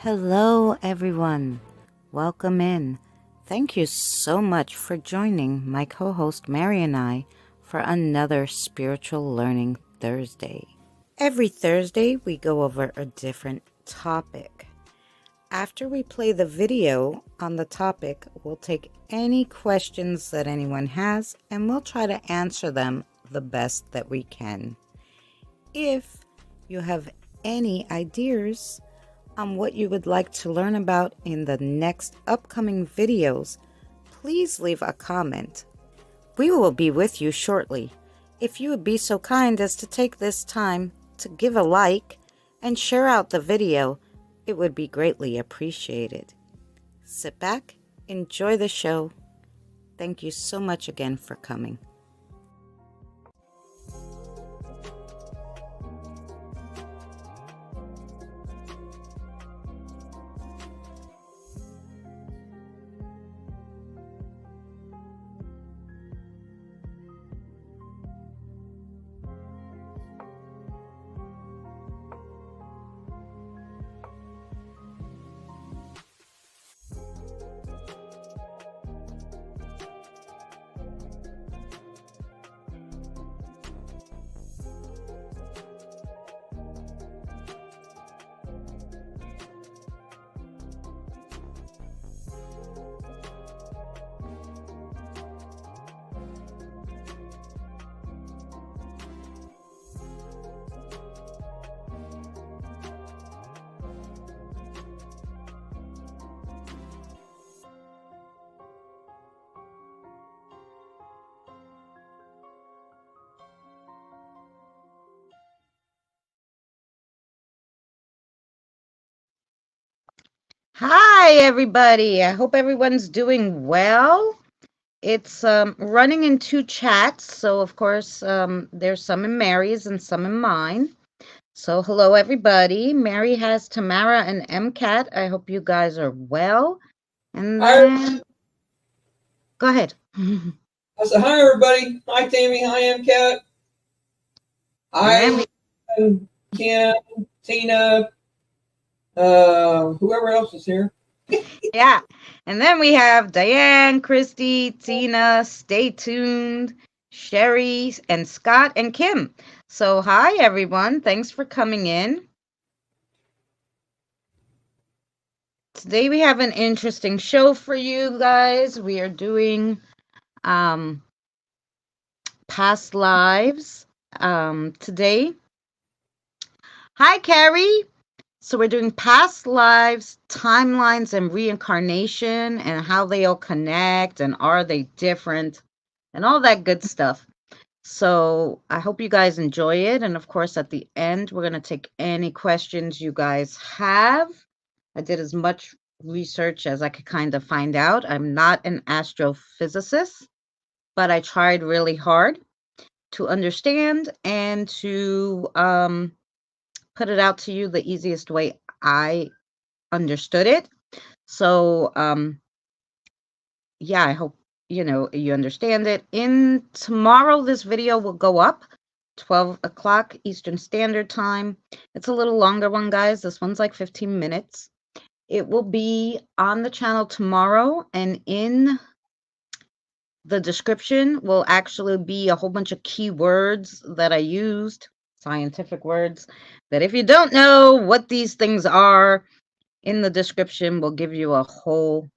Hello, everyone. Welcome in. Thank you so much for joining my co host Mary and I for another Spiritual Learning Thursday. Every Thursday, we go over a different topic. After we play the video on the topic, we'll take any questions that anyone has and we'll try to answer them the best that we can. If you have any ideas on what you would like to learn about in the next upcoming videos, please leave a comment. We will be with you shortly. If you would be so kind as to take this time to give a like and share out the video, it would be greatly appreciated. Sit back, enjoy the show. Thank you so much again for coming. Hi, everybody. I hope everyone's doing well. It's running in two chats, so of course there's some in Mary's and some in mine. So hello, everybody. Mary has Tamara and MCAT. I hope you guys are well. And then go ahead. I said, hi, everybody. Hi, Tammy. Hi, MCAT. Hi, Kim, Tina, whoever else is here. Yeah. And then we have Diane, Christy, Tina, Stay Tuned, Sherry, and Scott, and Kim. So hi, everyone. Thanks for coming in. Today we have an interesting show for you guys. We are doing past lives today. Hi, Carrie. So we're doing past lives, timelines, and reincarnation, and how they all connect, and are they different, and all that good stuff. So I hope you guys enjoy it. And of course, at the end, we're going to take any questions you guys have. I did as much research as I could kind of find out. I'm not an astrophysicist, but I tried really hard to understand and to put it out to you the easiest way I understood it. So yeah, I hope you understand it. In tomorrow, this video will go up 12 o'clock Eastern Standard Time. It's a little longer one, guys. This one's like 15 minutes. It will be on the channel tomorrow, and in the description will actually be a whole bunch of keywords that I used, scientific words, that if you don't know what these things are, in the description will give you a whole,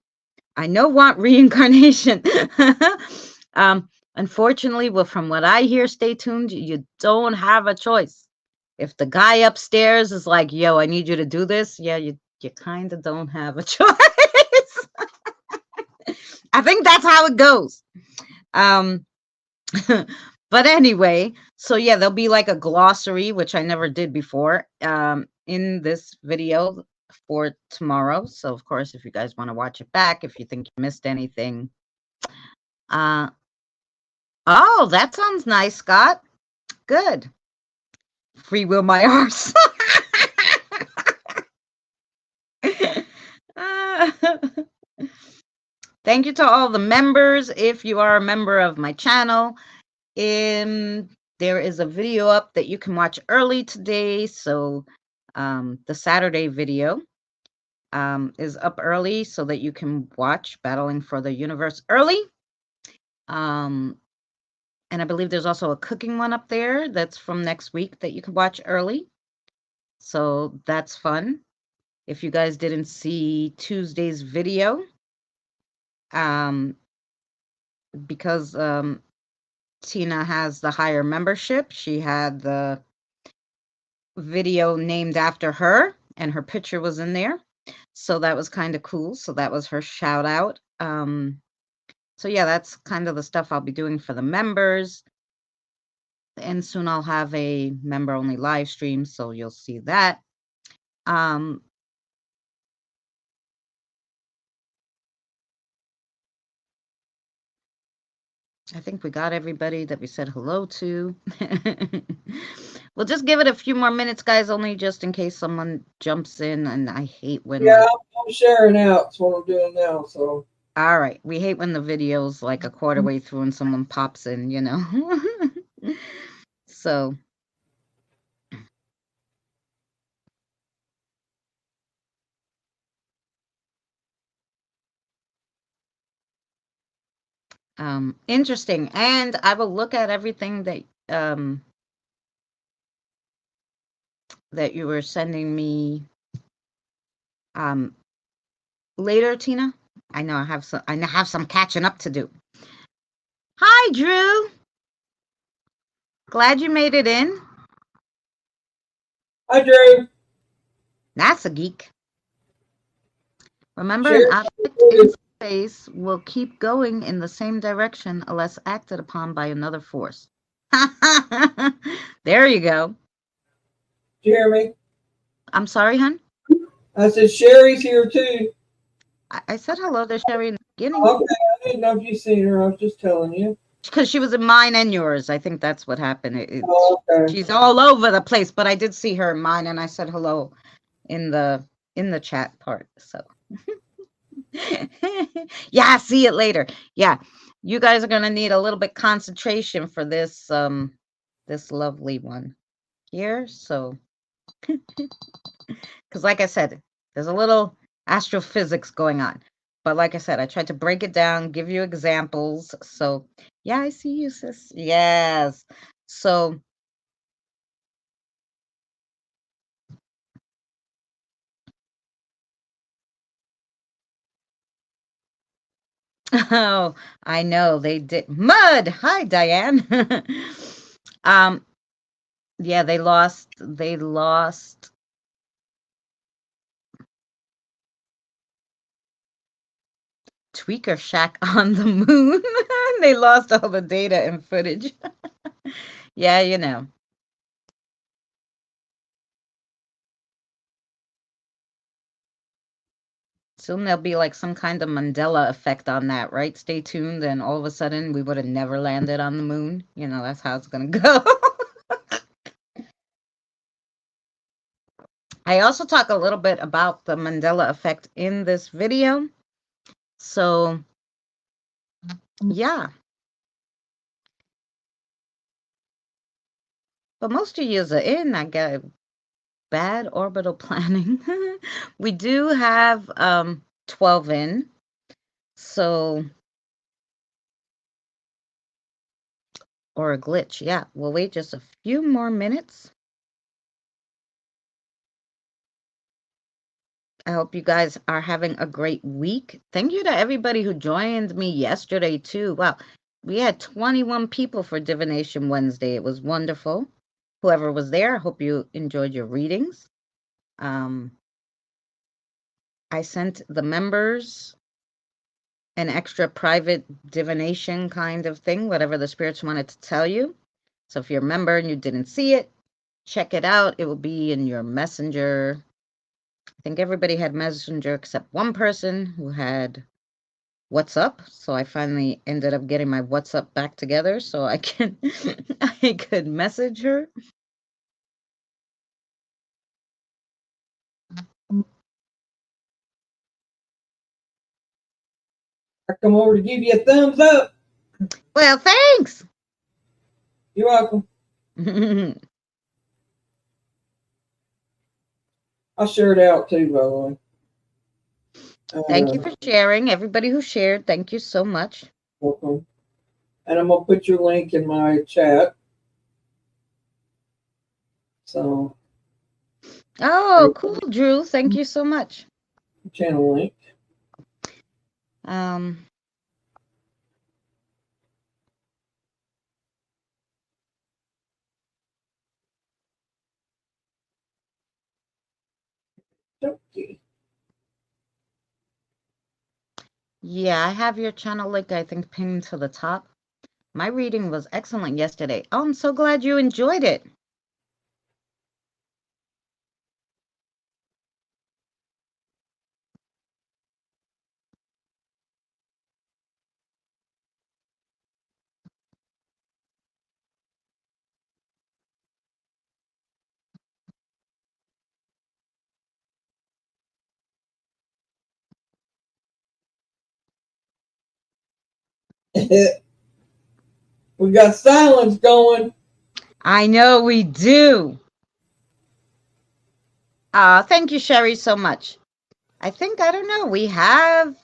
I know what reincarnation. Unfortunately, well, from what I hear, Stay Tuned, you don't have a choice. If the guy upstairs is like, yo, I need you to do this, yeah, you kind of don't have a choice. I think that's how it goes. But anyway, so yeah, there'll be like a glossary, which I never did before, in this video for tomorrow. So of course, if you guys want to watch it back, if you think you missed anything. Oh, that sounds nice, Scott. Good. Free will my arse. Thank you to all the members. If you are a member of my channel, there is a video up that you can watch early today. So the Saturday video. is up early so that you can watch Battling for the Universe early. And I believe there's also a cooking one up there that's from next week that you can watch early. So that's fun. If you guys didn't see Tuesday's video, because Tina has the higher membership, she had the video named after her and her picture was in there. So that was kind of cool. So that was her shout out. So yeah, that's kind of the stuff I'll be doing for the members. And soon I'll have a member only live stream, so you'll see that. I think we got everybody that we said hello to. We'll just give it a few more minutes, guys, only just in case someone jumps in. And I hate when I'm sharing out. That's what I'm doing now. So all right, we hate when the video's like a quarter way through and someone pops in, you know. So interesting. And I will look at everything that that you were sending me later, Tina. I know I have some catching up to do. Hi, Drew. Glad you made it in. hi, Drew. That's a geek. Remember, an object in space will keep going in the same direction unless acted upon by another force. There you go. Did you hear me? I'm sorry, hon. I said Sherry's here too. I said hello to Sherry in the beginning. Okay, I didn't know if you seen her. I was just telling you. Because she was in mine and yours. I think that's what happened. Okay. She's all over the place, but I did see her in mine, and I said hello in the chat part. So yeah, see it later. Yeah, you guys are gonna need a little bit concentration for this this lovely one here. So because like I said, there's a little astrophysics going on. But like I said, I tried to break it down, give you examples. So yeah, I see you, sis. Yes. So oh, I know they did. Mud. Hi, Diane. Yeah, they lost Tweaker Shack on the moon. They lost all the data and footage. Yeah, you know. Soon there'll be like some kind of Mandela effect on that, right? Stay tuned, and all of a sudden we would have never landed on the moon. You know, that's how it's gonna go. I also talk a little bit about the Mandela effect in this video. So yeah. But most of you are in, I got bad orbital planning. We do have 12 in. So or a glitch. Yeah, we'll wait just a few more minutes. I hope you guys are having a great week. Thank you to everybody who joined me yesterday too. Wow, we had 21 people for Divination Wednesday. It was wonderful. Whoever was there, I hope you enjoyed your readings. I sent the members an extra private divination kind of thing, whatever the spirits wanted to tell you. So if you're a member and you didn't see it, check it out. It will be in your messenger. I think everybody had messenger except one person who had WhatsApp. So I finally ended up getting my WhatsApp back together so I can I could message her. I come over to give you a thumbs up. Well, thanks. You're welcome. I'll share it out too, by the way. Thank you for sharing. Everybody who shared, thank you so much. Welcome. And I'm going to put your link in my chat. So. Oh, cool, Drew. Thank you so much. Channel link. Okay. Yeah, I have your channel link, I think, pinned to the top. My reading was excellent yesterday. Oh, I'm so glad you enjoyed it. We got silence going. I know we do. Thank you, Sherry, so much. I think, I don't know, we have,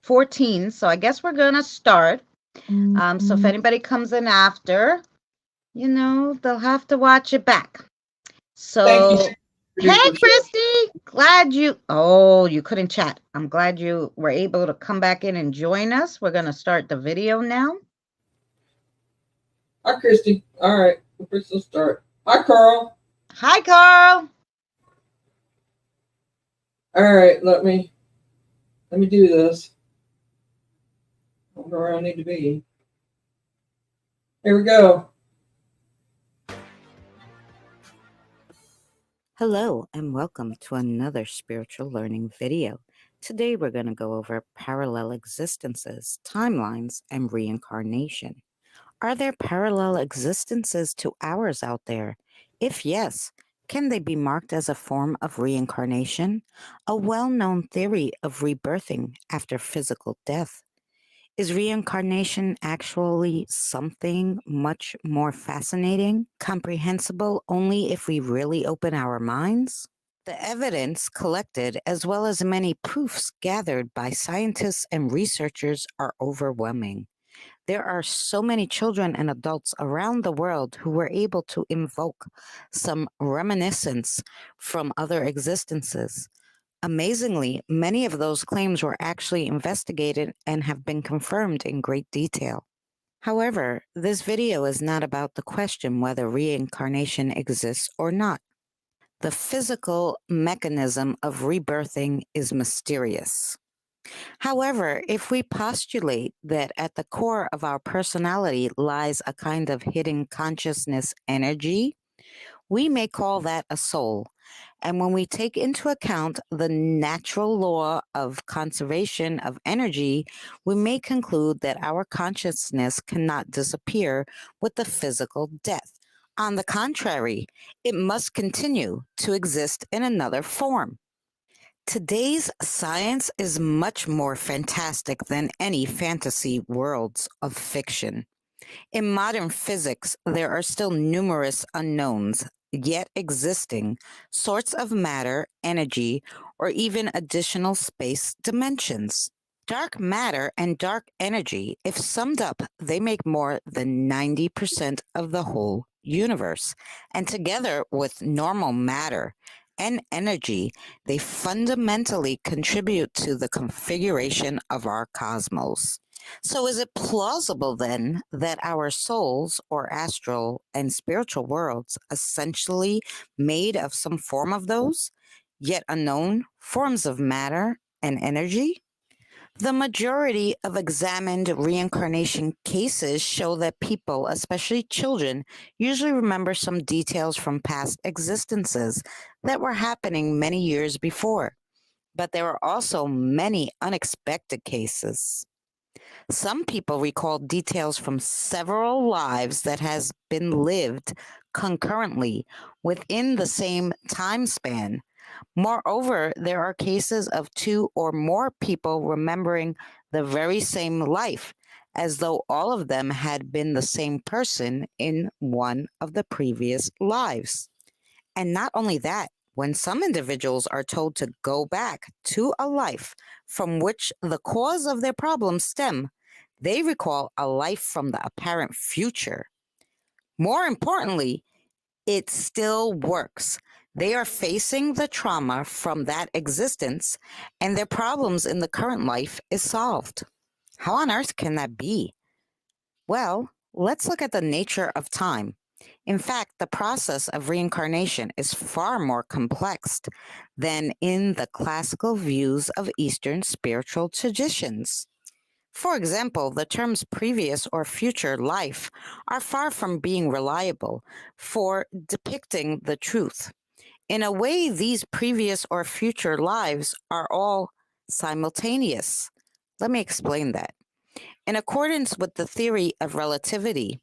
14, so I guess we're gonna start. So if anybody comes in after, they'll have to watch it back. So, hey, Christy, glad you couldn't chat. I'm glad you were able to come back in and join us. We're gonna start the video now. Hi, Christy. All right, let's start. Hi, Carl. Hi, Carl. All right, let me do this. I don't know where I need to be. Here we go. Hello and welcome to another spiritual learning video. Today we're going to go over parallel existences, timelines, and reincarnation. Are there parallel existences to ours out there? If yes, can they be marked as a form of reincarnation? A well-known theory of rebirthing after physical death. Is reincarnation actually something much more fascinating, comprehensible only if we really open our minds? The evidence collected, as well as many proofs gathered by scientists and researchers, are overwhelming. There are so many children and adults around the world who were able to invoke some reminiscence from other existences. Amazingly, many of those claims were actually investigated and have been confirmed in great detail. However, this video is not about the question whether reincarnation exists or not. The physical mechanism of rebirthing is mysterious. However, if we postulate that at the core of our personality lies a kind of hidden consciousness energy, we may call that a soul. And when we take into account the natural law of conservation of energy, we may conclude that our consciousness cannot disappear with the physical death. On the contrary, it must continue to exist in another form. Today's science is much more fantastic than any fantasy worlds of fiction. In modern physics, there are still numerous unknowns, yet existing, sorts of matter, energy, or even additional space dimensions. Dark matter and dark energy, if summed up, they make more than 90% of the whole universe. And together with normal matter and energy, they fundamentally contribute to the configuration of our cosmos. So, is it plausible then that our souls, or astral and spiritual worlds, essentially made of some form of those, yet unknown forms of matter and energy? The majority of examined reincarnation cases show that people, especially children, usually remember some details from past existences that were happening many years before. But there are also many unexpected cases. Some people recall details from several lives that has been lived concurrently within the same time span. Moreover, there are cases of two or more people remembering the very same life, as though all of them had been the same person in one of the previous lives. And not only that, When some individuals are told to go back to a life from which the cause of their problems stem, they recall a life from the apparent future. More importantly, it still works. They are facing the trauma from that existence, and their problems in the current life is solved. How on earth can that be? Well, let's look at the nature of time. In fact, the process of reincarnation is far more complex than in the classical views of Eastern spiritual traditions. For example, the terms previous or future life are far from being reliable for depicting the truth. In a way, these previous or future lives are all simultaneous. Let me explain that. In accordance with the theory of relativity,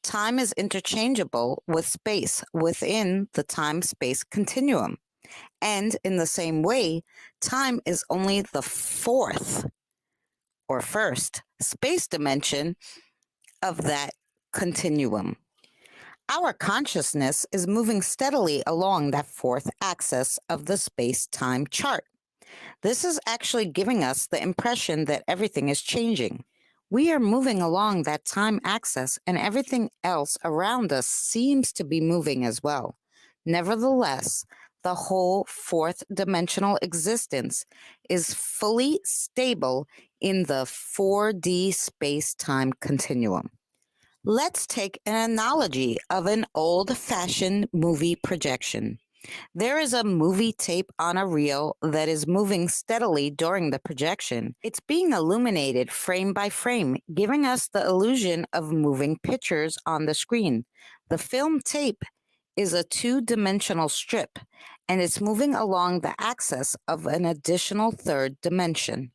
time is interchangeable with space within the time-space continuum. And in the same way, time is only the fourth or first space dimension of that continuum. Our consciousness is moving steadily along that fourth axis of the space-time chart. This is actually giving us the impression that everything is changing. We are moving along that time axis, and everything else around us seems to be moving as well. Nevertheless, the whole fourth dimensional existence is fully stable in the 4D space-time continuum. Let's take an analogy of an old-fashioned movie projection. There is a movie tape on a reel that is moving steadily during the projection. It's being illuminated frame by frame, giving us the illusion of moving pictures on the screen. The film tape is a two-dimensional strip, and it's moving along the axis of an additional third dimension.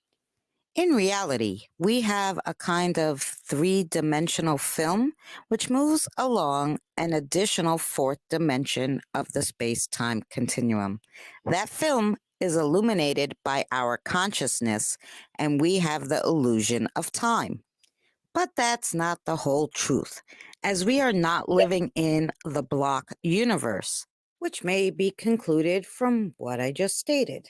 In reality, we have a kind of three-dimensional film which moves along an additional fourth dimension of the space-time continuum. That film is illuminated by our consciousness, and we have the illusion of time. But that's not the whole truth, as we are not living in the block universe, which may be concluded from what I just stated.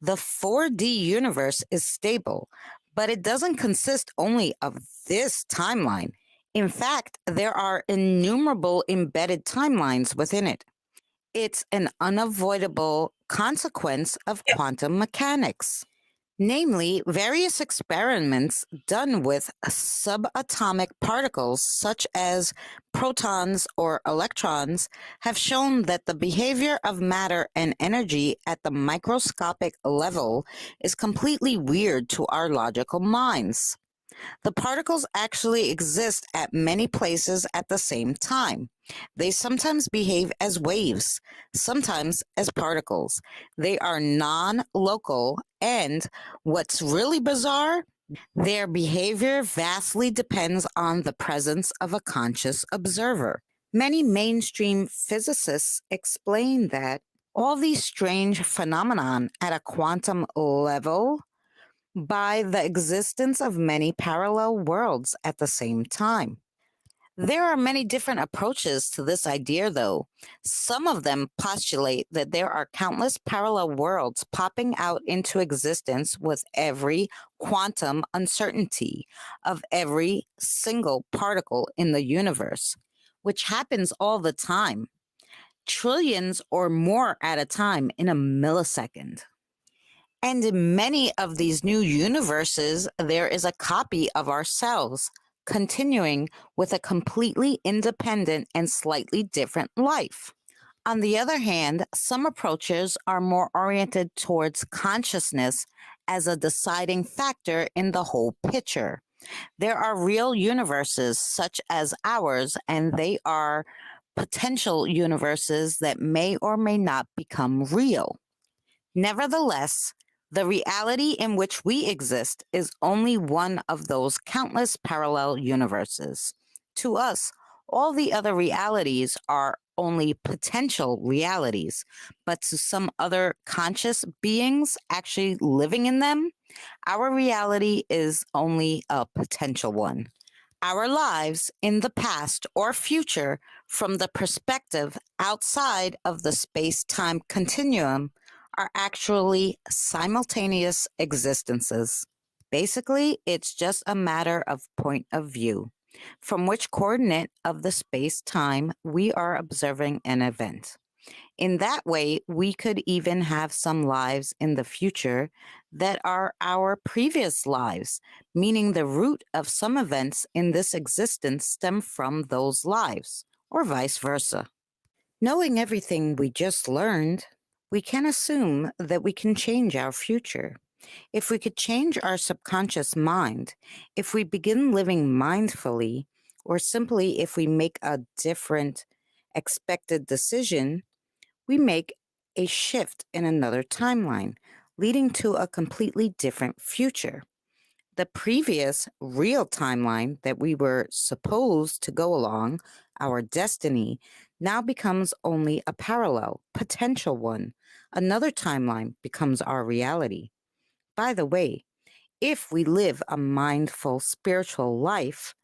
The 4D universe is stable, but it doesn't consist only of this timeline. In fact, there are innumerable embedded timelines within it. It's an unavoidable consequence of quantum mechanics. Namely, various experiments done with subatomic particles such as protons or electrons have shown that the behavior of matter and energy at the microscopic level is completely weird to our logical minds. The particles actually exist at many places at the same time. They sometimes behave as waves, sometimes as particles. They are non-local, and what's really bizarre, their behavior vastly depends on the presence of a conscious observer. Many mainstream physicists explain that all these strange phenomenon at a quantum level by the existence of many parallel worlds at the same time. There are many different approaches to this idea, though. Some of them postulate that there are countless parallel worlds popping out into existence with every quantum uncertainty of every single particle in the universe, which happens all the time, trillions or more at a time in a millisecond. And in many of these new universes, there is a copy of ourselves, continuing with a completely independent and slightly different life. On the other hand, some approaches are more oriented towards consciousness as a deciding factor in the whole picture. There are real universes such as ours, and they are potential universes that may or may not become real. Nevertheless, the reality in which we exist is only one of those countless parallel universes. To us, all the other realities are only potential realities, but to some other conscious beings actually living in them, our reality is only a potential one. Our lives in the past or future from the perspective outside of the space-time continuum are actually simultaneous existences. Basically, it's just a matter of point of view, from which coordinate of the space-time we are observing an event. In that way, we could even have some lives in the future that are our previous lives, meaning the root of some events in this existence stem from those lives, or vice versa. Knowing everything we just learned, we can assume that we can change our future. If we could change our subconscious mind, if we begin living mindfully, or simply if we make a different expected decision, we make a shift in another timeline, leading to a completely different future. The previous real timeline that we were supposed to go along, our destiny, now becomes only a parallel, potential one. Another timeline becomes our reality. By the way, if we live a mindful spiritual life,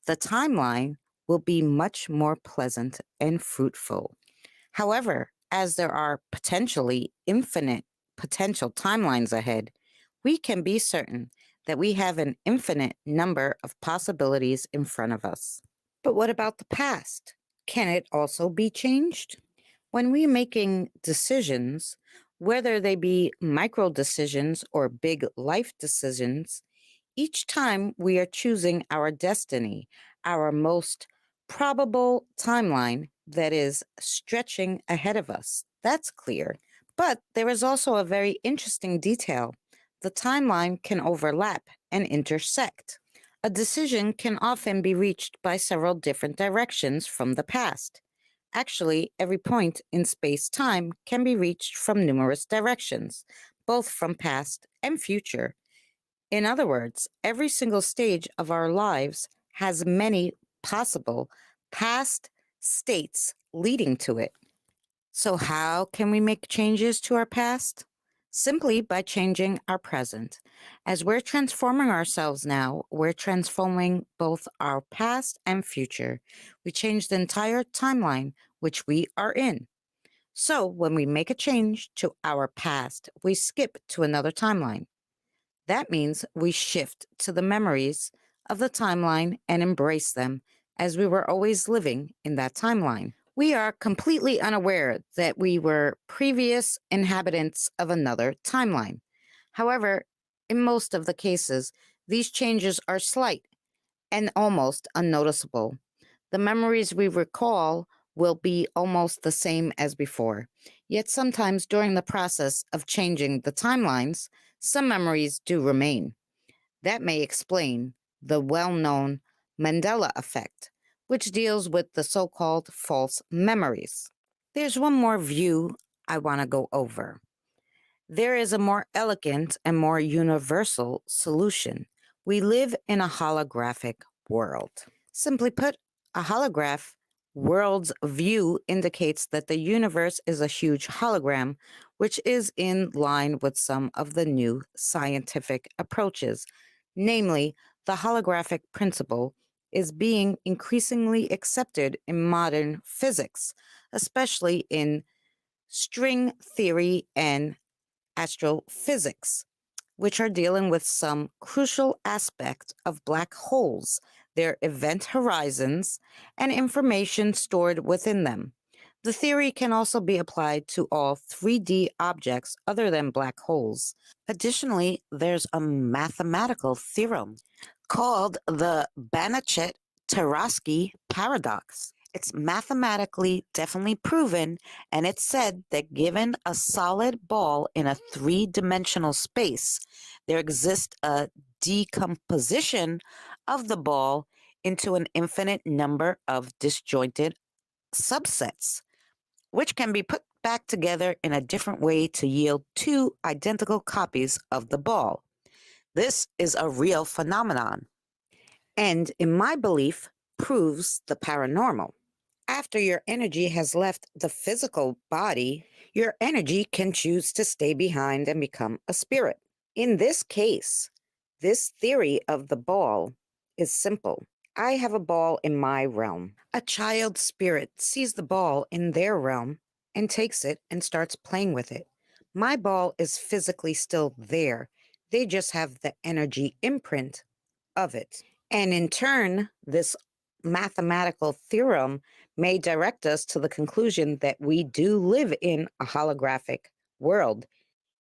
the timeline will be much more pleasant and fruitful. However, as there are potentially infinite potential timelines ahead, we can be certain that we have an infinite number of possibilities in front of us. But what about the past? Can it also be changed? When we're making decisions, whether they be micro decisions or big life decisions, each time we are choosing our destiny, our most probable timeline that is stretching ahead of us. That's clear. But there is also a very interesting detail. The timeline can overlap and intersect. A decision can often be reached by several different directions from the past. Actually, every point in space time can be reached from numerous directions, both from past and future. In other words, every single stage of our lives has many possible past states leading to it. So, how can we make changes to our past? Simply by changing our present. As we're transforming ourselves now, we're transforming both our past and future. We change the entire timeline which we are in. So, when we make a change to our past, we skip to another timeline. That means we shift to the memories of the timeline and embrace them as we were always living in that timeline. We are completely unaware that we were previous inhabitants of another timeline. However, in most of the cases, these changes are slight and almost unnoticeable. The memories we recall will be almost the same as before. Yet sometimes during the process of changing the timelines, some memories do remain. That may explain the well-known Mandela effect, which deals with the so-called false memories. There's one more view I want to go over. There is a more elegant and more universal solution. We live in a holographic world. Simply put, a holograph world's view indicates that the universe is a huge hologram, which is in line with some of the new scientific approaches. Namely, the holographic principle is being increasingly accepted in modern physics, especially in string theory and astrophysics, which are dealing with some crucial aspects of black holes, their event horizons, and information stored within them. The theory can also be applied to all 3D objects other than black holes. Additionally, there's a mathematical theorem called the Banachek-Tarski paradox. It's mathematically definitely proven, and it's said that given a solid ball in a three-dimensional space, there exists a decomposition of the ball into an infinite number of disjointed subsets, which can be put back together in a different way to yield two identical copies of the ball. This is a real phenomenon, and in my belief, proves the paranormal. After your energy has left the physical body, your energy can choose to stay behind and become a spirit. In this case, this theory of the ball is simple. I have a ball in my realm. A child spirit sees the ball in their realm and takes it and starts playing with it. My ball is physically still there. They just have the energy imprint of it. And in turn, this mathematical theorem may direct us to the conclusion that we do live in a holographic world,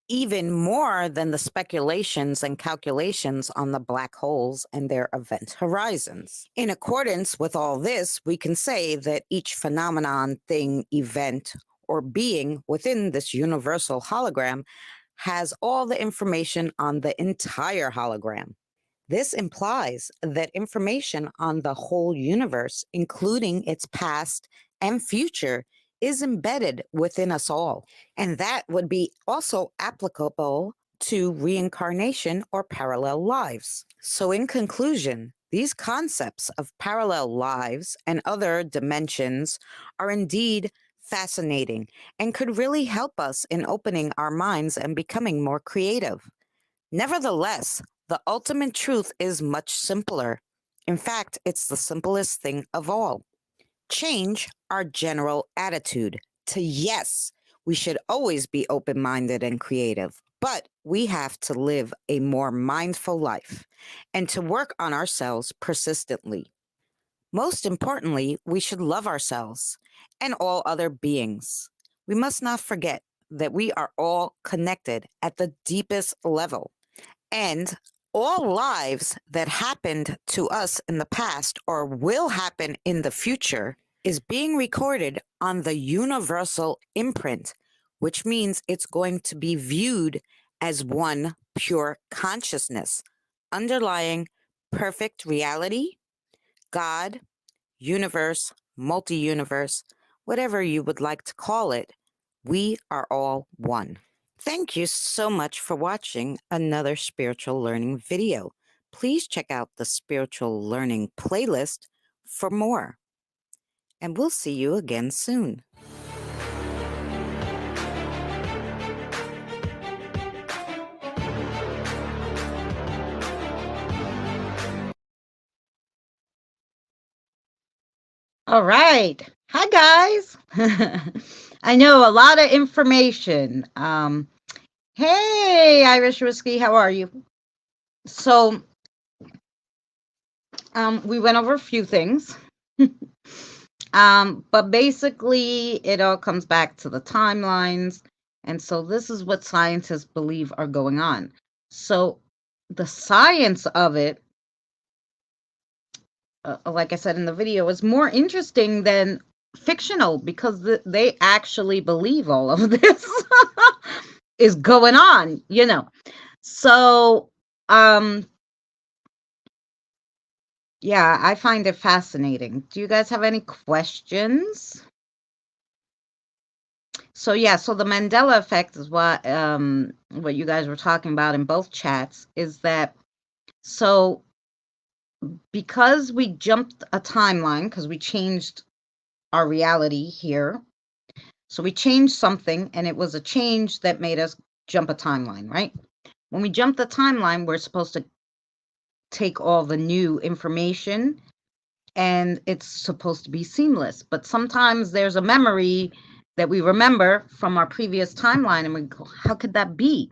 even more than the speculations and calculations on the black holes and their event horizons. In accordance with all this, we can say that each phenomenon, thing, event, or being within this universal hologram has all the information on the entire hologram. This implies that information on the whole universe, including its past and future, is embedded within us all. And that would be also applicable to reincarnation or parallel lives. So, in conclusion, these concepts of parallel lives and other dimensions are indeed fascinating and could really help us in opening our minds and becoming more creative. Nevertheless, the ultimate truth is much simpler. In fact, it's the simplest thing of all. Change our general attitude to yes, we should always be open minded and creative, but we have to live a more mindful life and to work on ourselves persistently. Most importantly, we should love ourselves and all other beings. We must not forget that we are all connected at the deepest level. And all lives that happened to us in the past or will happen in the future is being recorded on the universal imprint, which means it's going to be viewed as one pure consciousness, underlying perfect reality, God, universe, multi universe, whatever you would like to call it. We are all one. Thank you so much for watching another spiritual learning video. Please check out the spiritual learning playlist for more. And we'll see you again soon. All right. Hi, guys. I know a lot of information. Hey, Irish Whiskey, how are you? So, we went over a few things. But basically, it all comes back to the timelines. And so, this is what scientists believe are going on. So, the science of it, like I said in the video, is more interesting than fictional because they actually believe all of this is going on, you know. So, yeah, I find it fascinating. Do you guys have any questions? So yeah, so the Mandela effect is what you guys were talking about in both chats is that so because we jumped a timeline because we changed our reality here. So we changed something and it was a change that made us jump a timeline, right? When we jump the timeline, we're supposed to take all the new information and it's supposed to be seamless. But sometimes there's a memory that we remember from our previous timeline and we go, how could that be?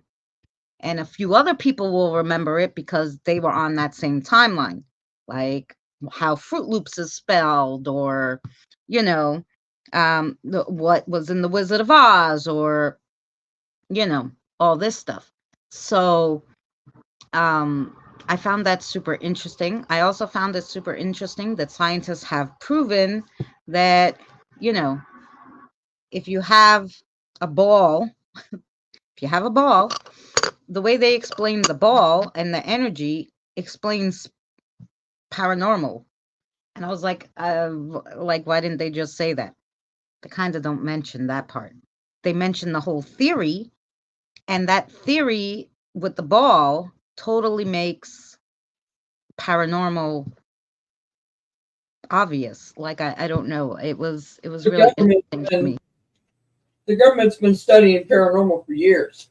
And a few other people will remember it because they were on that same timeline, like how Fruit Loops is spelled, or, you know, what was in The Wizard of Oz, or, you know, all this stuff. So, I found that super interesting. I also found it super interesting that scientists have proven that, you know, if you have a ball, if you have a ball, the way they explain the ball and the energy explains paranormal. And I was like, why didn't they just say that? They kind of don't mention that part. They mention the whole theory, and that theory with the ball totally makes paranormal obvious. Like I don't know. It was The really government's interesting to been me. the government's been studying paranormal for years.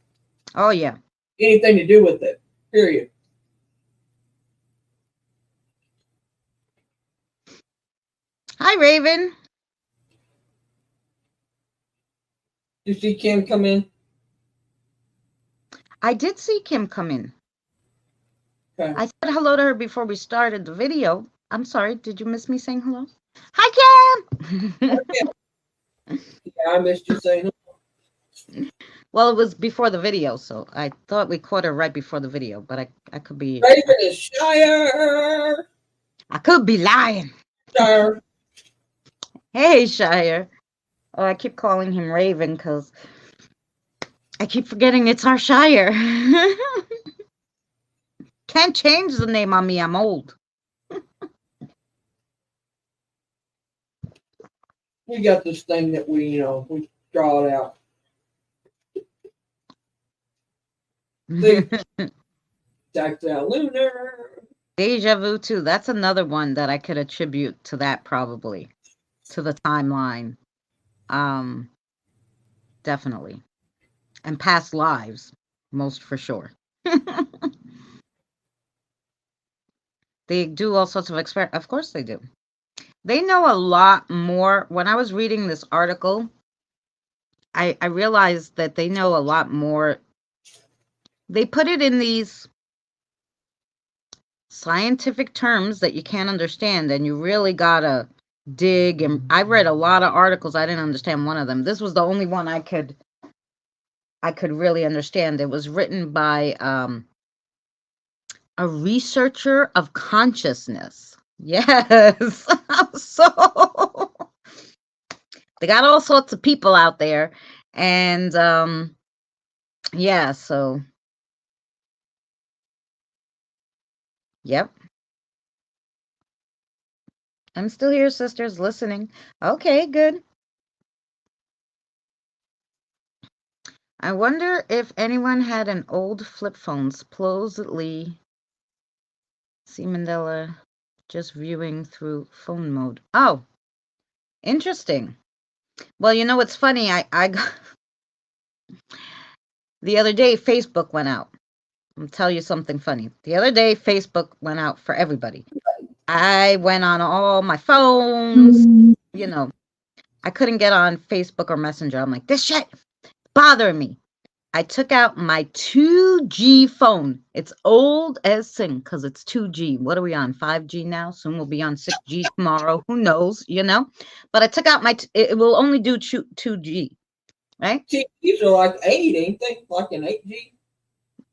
Oh yeah. Anything to do with it. Period. Hi, Raven. You see Kim come in? I did see Kim come in. Okay. I said hello to her before we started the video. I'm sorry, did you miss me saying hello? Hi, Kim! Yeah, I missed you saying Well, it was before the video, so I thought we caught her right before the video, but I could be Raven is Shire. I could be lying. Shire. Hey, Shire. Oh, I keep calling him Raven because I keep forgetting it's our Shire. Can't change the name on me. I'm old. We got this thing that we draw it out. Jack's out lunar. Deja vu too. That's another one that I could attribute to that, probably to the timeline. Definitely, and past lives, most for sure. They do all sorts of experiments. Of course they do. They know a lot more. When I was reading this article, I realized that they know a lot more. They put it in these scientific terms that you can't understand, and you really gotta dig. And I read a lot of articles. I didn't understand one of them. This was the only one I could really understand. It was written by a researcher of consciousness. Yes. So they got all sorts of people out there. And yeah, so yep. I'm still here, sisters, listening. Okay, good. I wonder if anyone had an old flip phone. Supposedly, see Mandela just viewing through phone mode. Oh, interesting. Well, you know what's funny? I got, the other day Facebook went out. I'll tell you something funny. The other day Facebook went out for everybody. I went on all my phones, you know. I couldn't get on Facebook or Messenger. I'm like, this shit bothering me. I took out my 2G phone. It's old as sin because it's 2G. What are we on? 5G now? Soon we'll be on 6G tomorrow. Who knows, you know? But I took out my, it will only do 2G, right? These are like 8, ain't they? Like an 8G?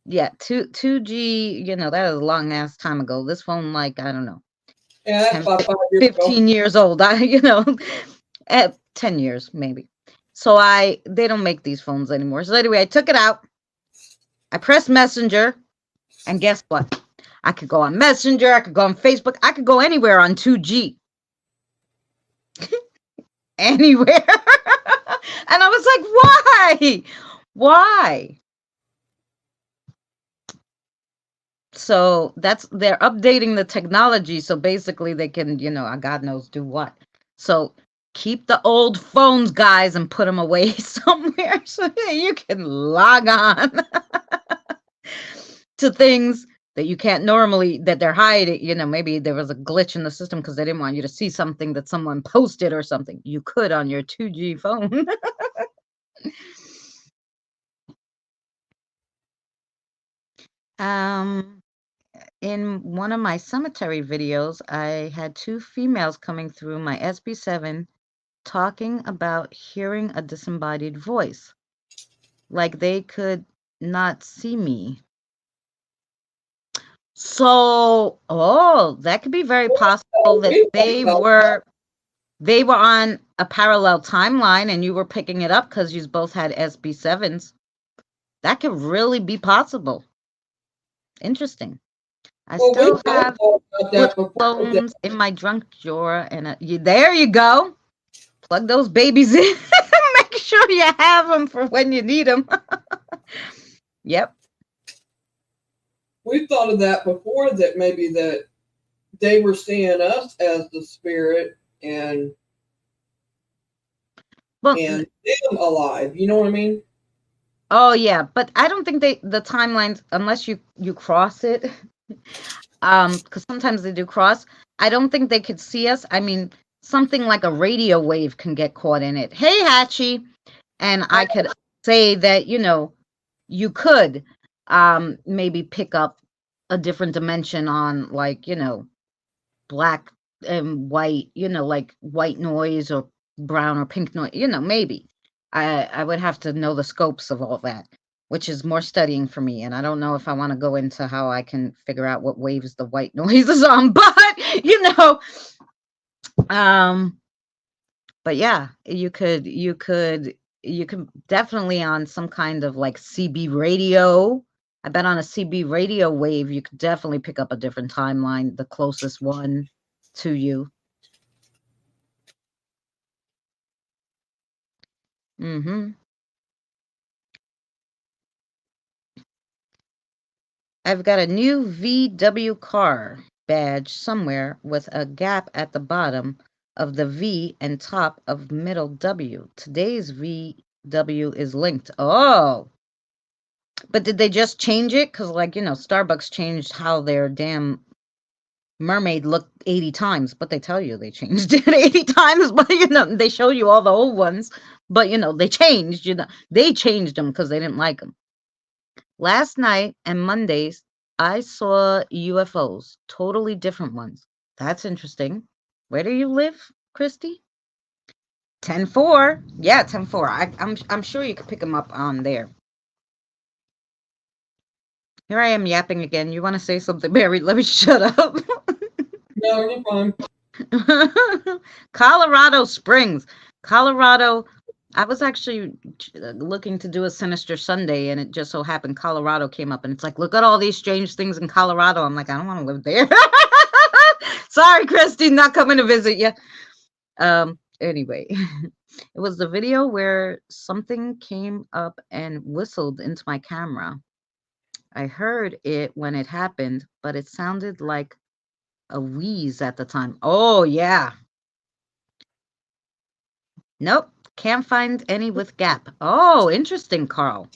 Yeah, 2G, you know, that was a long ass time ago. This phone, like, I don't know, Yeah, that's 10, about 5 years ago. 15 years old. You know, at 10 years maybe. So they don't make these phones anymore. So anyway, I took it out. I pressed Messenger, and guess what? I could go on Messenger, I could go on Facebook, I could go anywhere on 2G. Anywhere. And I was like, why? Why? So they're updating the technology. So basically they can, you know, God knows do what. So keep the old phones, guys, and put them away somewhere so that you can log on to things that you can't normally, that they're hiding. You know, maybe there was a glitch in the system because they didn't want you to see something that someone posted or something. You could on your 2G phone. In one of my cemetery videos, I had two females coming through my SB7 talking about hearing a disembodied voice, like they could not see me. So, oh, that could be very possible that they were on a parallel timeline and you were picking it up because you both had SB7s. That could really be possible. Interesting. I still have flip phones in my junk drawer, and there you go. Plug those babies in. Make sure you have them for when you need them. Yep. We thought of that before, that maybe that they were seeing us as the spirit and them alive. You know what I mean? Oh yeah, but I don't think the timelines, unless you cross it, because sometimes they do cross. I don't think they could see us. I mean, something like a radio wave can get caught in it. Hey, Hatchie. And I could say that, you could maybe pick up a different dimension on, like, black and white, like white noise or brown or pink noise, maybe. I would have to know the scopes of all that, which is more studying for me. And I don't know if I want to go into how I can figure out what waves the white noise is on, um, but yeah, you could definitely on some kind of like CB radio. I bet on a CB radio wave, you could definitely pick up a different timeline, the closest one to you. Mm-hmm. I've got a new VW car badge somewhere with a gap at the bottom of the V and top of middle W. Today's VW is linked. Oh, but did they just change it? Because, like, Starbucks changed how their damn mermaid looked 80 times, but they tell you they changed it 80 times, but, they show you all the old ones, but, they changed, they changed them because they didn't like them. Last night and Mondays, I saw UFOs, totally different ones. That's interesting. Where do you live, Christy? 10-4. Yeah, 10-4. I'm sure you could pick them up on there. Here I am yapping again. You want to say something, Barry? Let me shut up. No, you're fine. Colorado Springs. Colorado. I was actually looking to do a Sinister Sunday, and it just so happened Colorado came up, and it's like, look at all these strange things in Colorado. I'm like, I don't want to live there. Sorry, Christy, not coming to visit you. Anyway, it was the video where something came up and whistled into my camera. I heard it when it happened, but it sounded like a wheeze at the time. Oh, yeah. Nope. Can't find any with gap. Oh, interesting, Carl.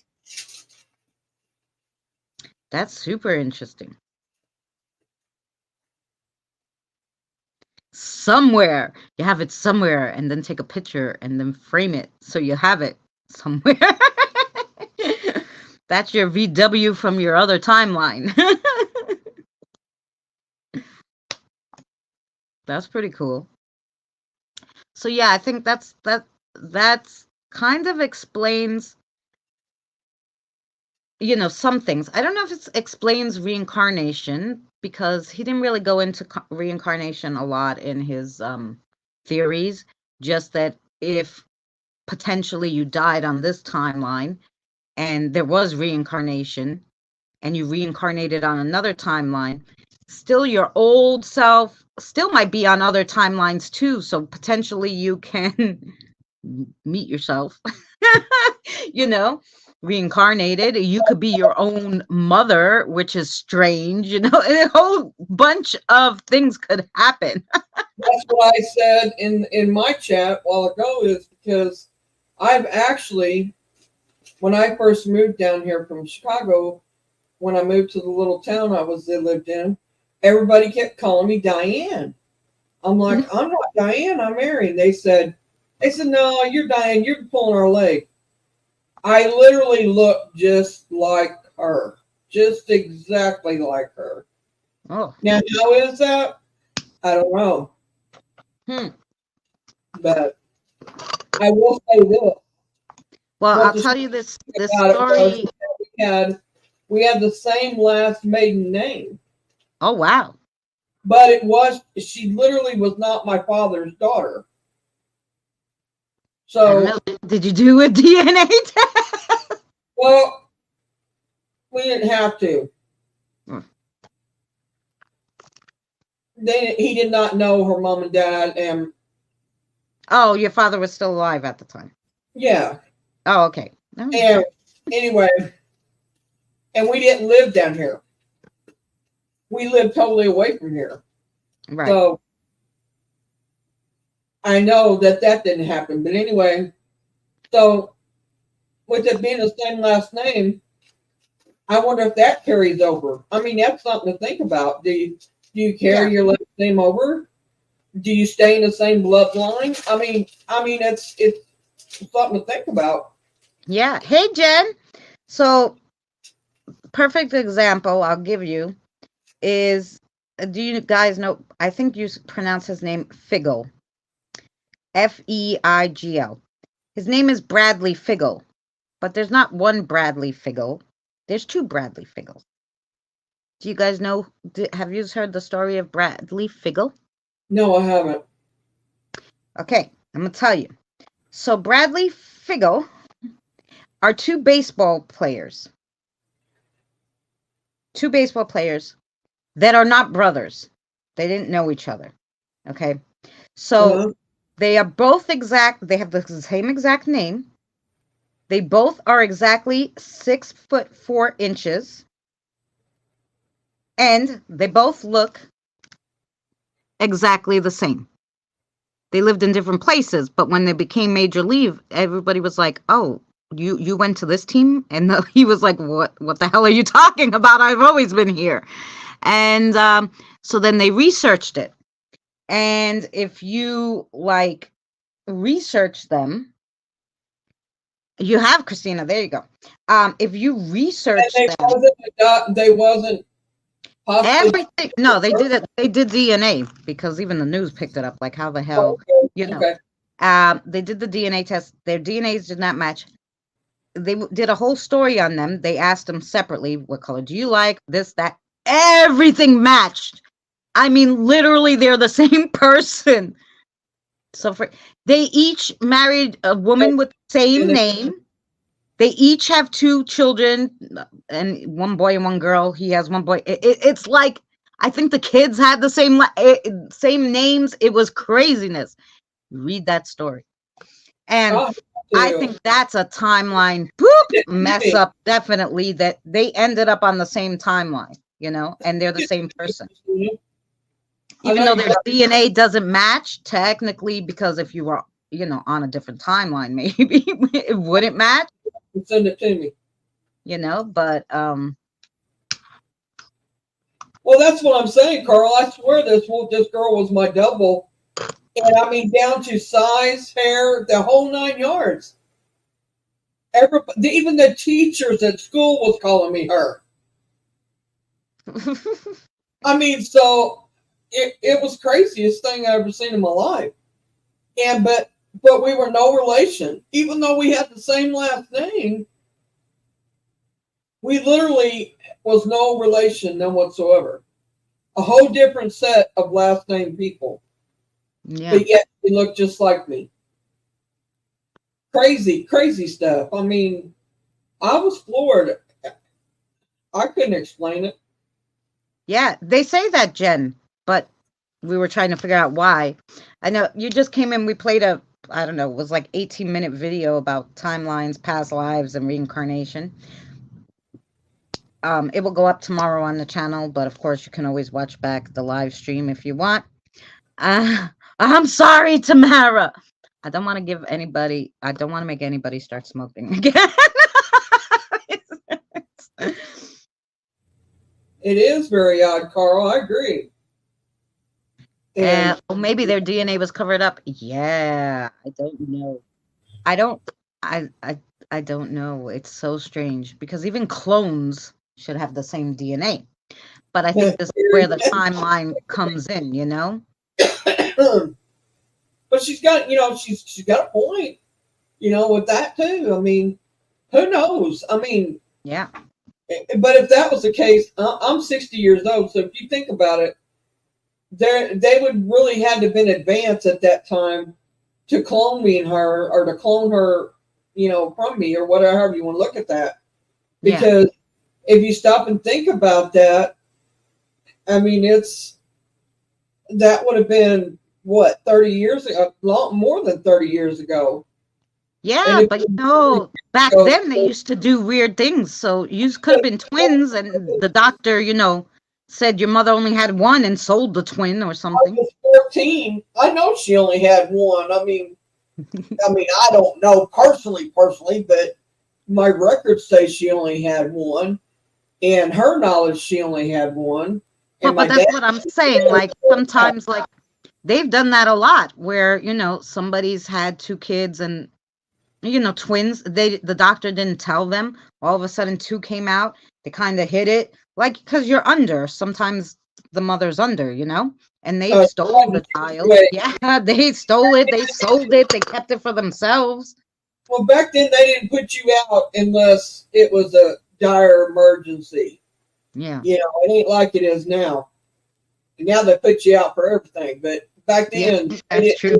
That's super interesting. Somewhere. You have it somewhere, and then take a picture and then frame it so you have it somewhere. That's your VW from your other timeline. That's pretty cool. So yeah, I think that's kind of explains, some things. I don't know if it explains reincarnation, because he didn't really go into reincarnation a lot in his theories, just that if potentially you died on this timeline and there was reincarnation and you reincarnated on another timeline, still your old self still might be on other timelines too, so potentially you can meet yourself, reincarnated. You could be your own mother, which is strange, and a whole bunch of things could happen. That's what I said in my chat a while ago, is because I've actually, when I first moved down here from Chicago, when I moved to the little town they lived in, everybody kept calling me Diane. I'm like, I'm not Diane, I'm Mary. They said, no, you're Diane, you're pulling our leg. I literally look just like her, just exactly like her. Oh, now how is that? I don't know. But I will say this. Well, I'll tell you this story. We had the same last maiden name. Oh, wow. But she literally was not my father's daughter. So, did you do a DNA test? Well, we didn't have to. He did not know her mom and dad, and oh, your father was still alive at the time. Yeah. Oh, okay. And anyway, and we didn't live down here. We lived totally away from here. Right. So I know that didn't happen. But anyway, so with it being the same last name, I wonder if that carries over. I mean, that's something to think about. Do you carry your last name over? do you stay in the same bloodline? I mean, it's something to think about. Yeah. Hey, Jen. So, perfect example I'll give you is, do you guys know? I think you pronounce his name Figel. Feigl. His name is Bradley Figel, but there's not one Bradley Figel. There's two Bradley Figels. Do you guys know? Have you heard the story of Bradley Figel? No, I haven't. Okay, I'm gonna tell you. So Bradley Figel are two baseball players. Two baseball players that are not brothers. They didn't know each other. Okay. So they are both they have the same exact name. They both are exactly 6'4". And they both look exactly the same. They lived in different places, but when they became Major League, everybody was like, "Oh, you went to this team?" And he was like, "What the hell are you talking about? I've always been here." And so then they researched it. And if you like research them, you have Christina. There you go. If you research them, they wasn't possibly everything. No, they did it. They did DNA because even the news picked it up. Like, how the hell, you know? Okay. They did the DNA test. Their DNAs did not match. They did a whole story on them. They asked them separately, "What color do you like? This, that." Everything matched. I mean, literally, they're the same person. So they each married a woman with the same name. They each have two children, and one boy and one girl. He has one boy. It's like, I think the kids had the same names. It was craziness. Read that story. And I think that's a timeline mess up, definitely, that they ended up on the same timeline, and they're the same person. Even though their DNA doesn't match technically, because if you were, on a different timeline, maybe it wouldn't match. Send it to me. But well, that's what I'm saying, Carl. I swear this girl was my double. And I mean, down to size, hair, the whole 9 yards. Everybody, even the teachers at school was calling me her. I mean, so it was craziest thing I ever seen in my life. And but we were no relation, even though we had the same last name. We literally was no relation, none whatsoever. A whole different set of last name people. Yeah. But yet they look just like me. Crazy stuff. I mean, I was floored. I couldn't explain it. Yeah, they say that, Jen, but we were trying to figure out why. I know you just came in, we played it was like 18-minute video about timelines, past lives, and reincarnation. It will go up tomorrow on the channel, but of course you can always watch back the live stream if you want. I'm sorry, Tamara. I don't want to make anybody start smoking again. It is very odd, Carl. I agree. And well, maybe their DNA was covered up. Yeah, I don't know. I don't know. It's so strange because even clones should have the same DNA. But I think this is where the timeline comes in, But she's got, she's got a point, with that too. I mean, who knows? I mean, yeah. But if that was the case, I'm 60 years old. So if you think about it, they would really had to have been advanced at that time to clone me and her, or to clone her, from me, or whatever, however you want to look at that. Because if you stop and think about that, I mean, that would have been what, 30 years ago, more than 30 years ago. Yeah, but back then they used to do weird things. So you could have been twins, and the doctor, said your mother only had one and sold the twin or something. I was 14. I know she only had one. I mean, I don't know personally, but my records say she only had one. And her knowledge, she only had one. But that's what I'm saying. Like, sometimes, like, they've done that a lot where, somebody's had two kids and, twins. The doctor didn't tell them. All of a sudden, two came out. They kind of hid it, like, because you're under. Sometimes the mother's under, and they stole the child. Yeah, they stole it. They sold it. They kept it for themselves. Well, back then they didn't put you out unless it was a dire emergency. Yeah. It ain't like it is now. And now they put you out for everything. But back then, that's true.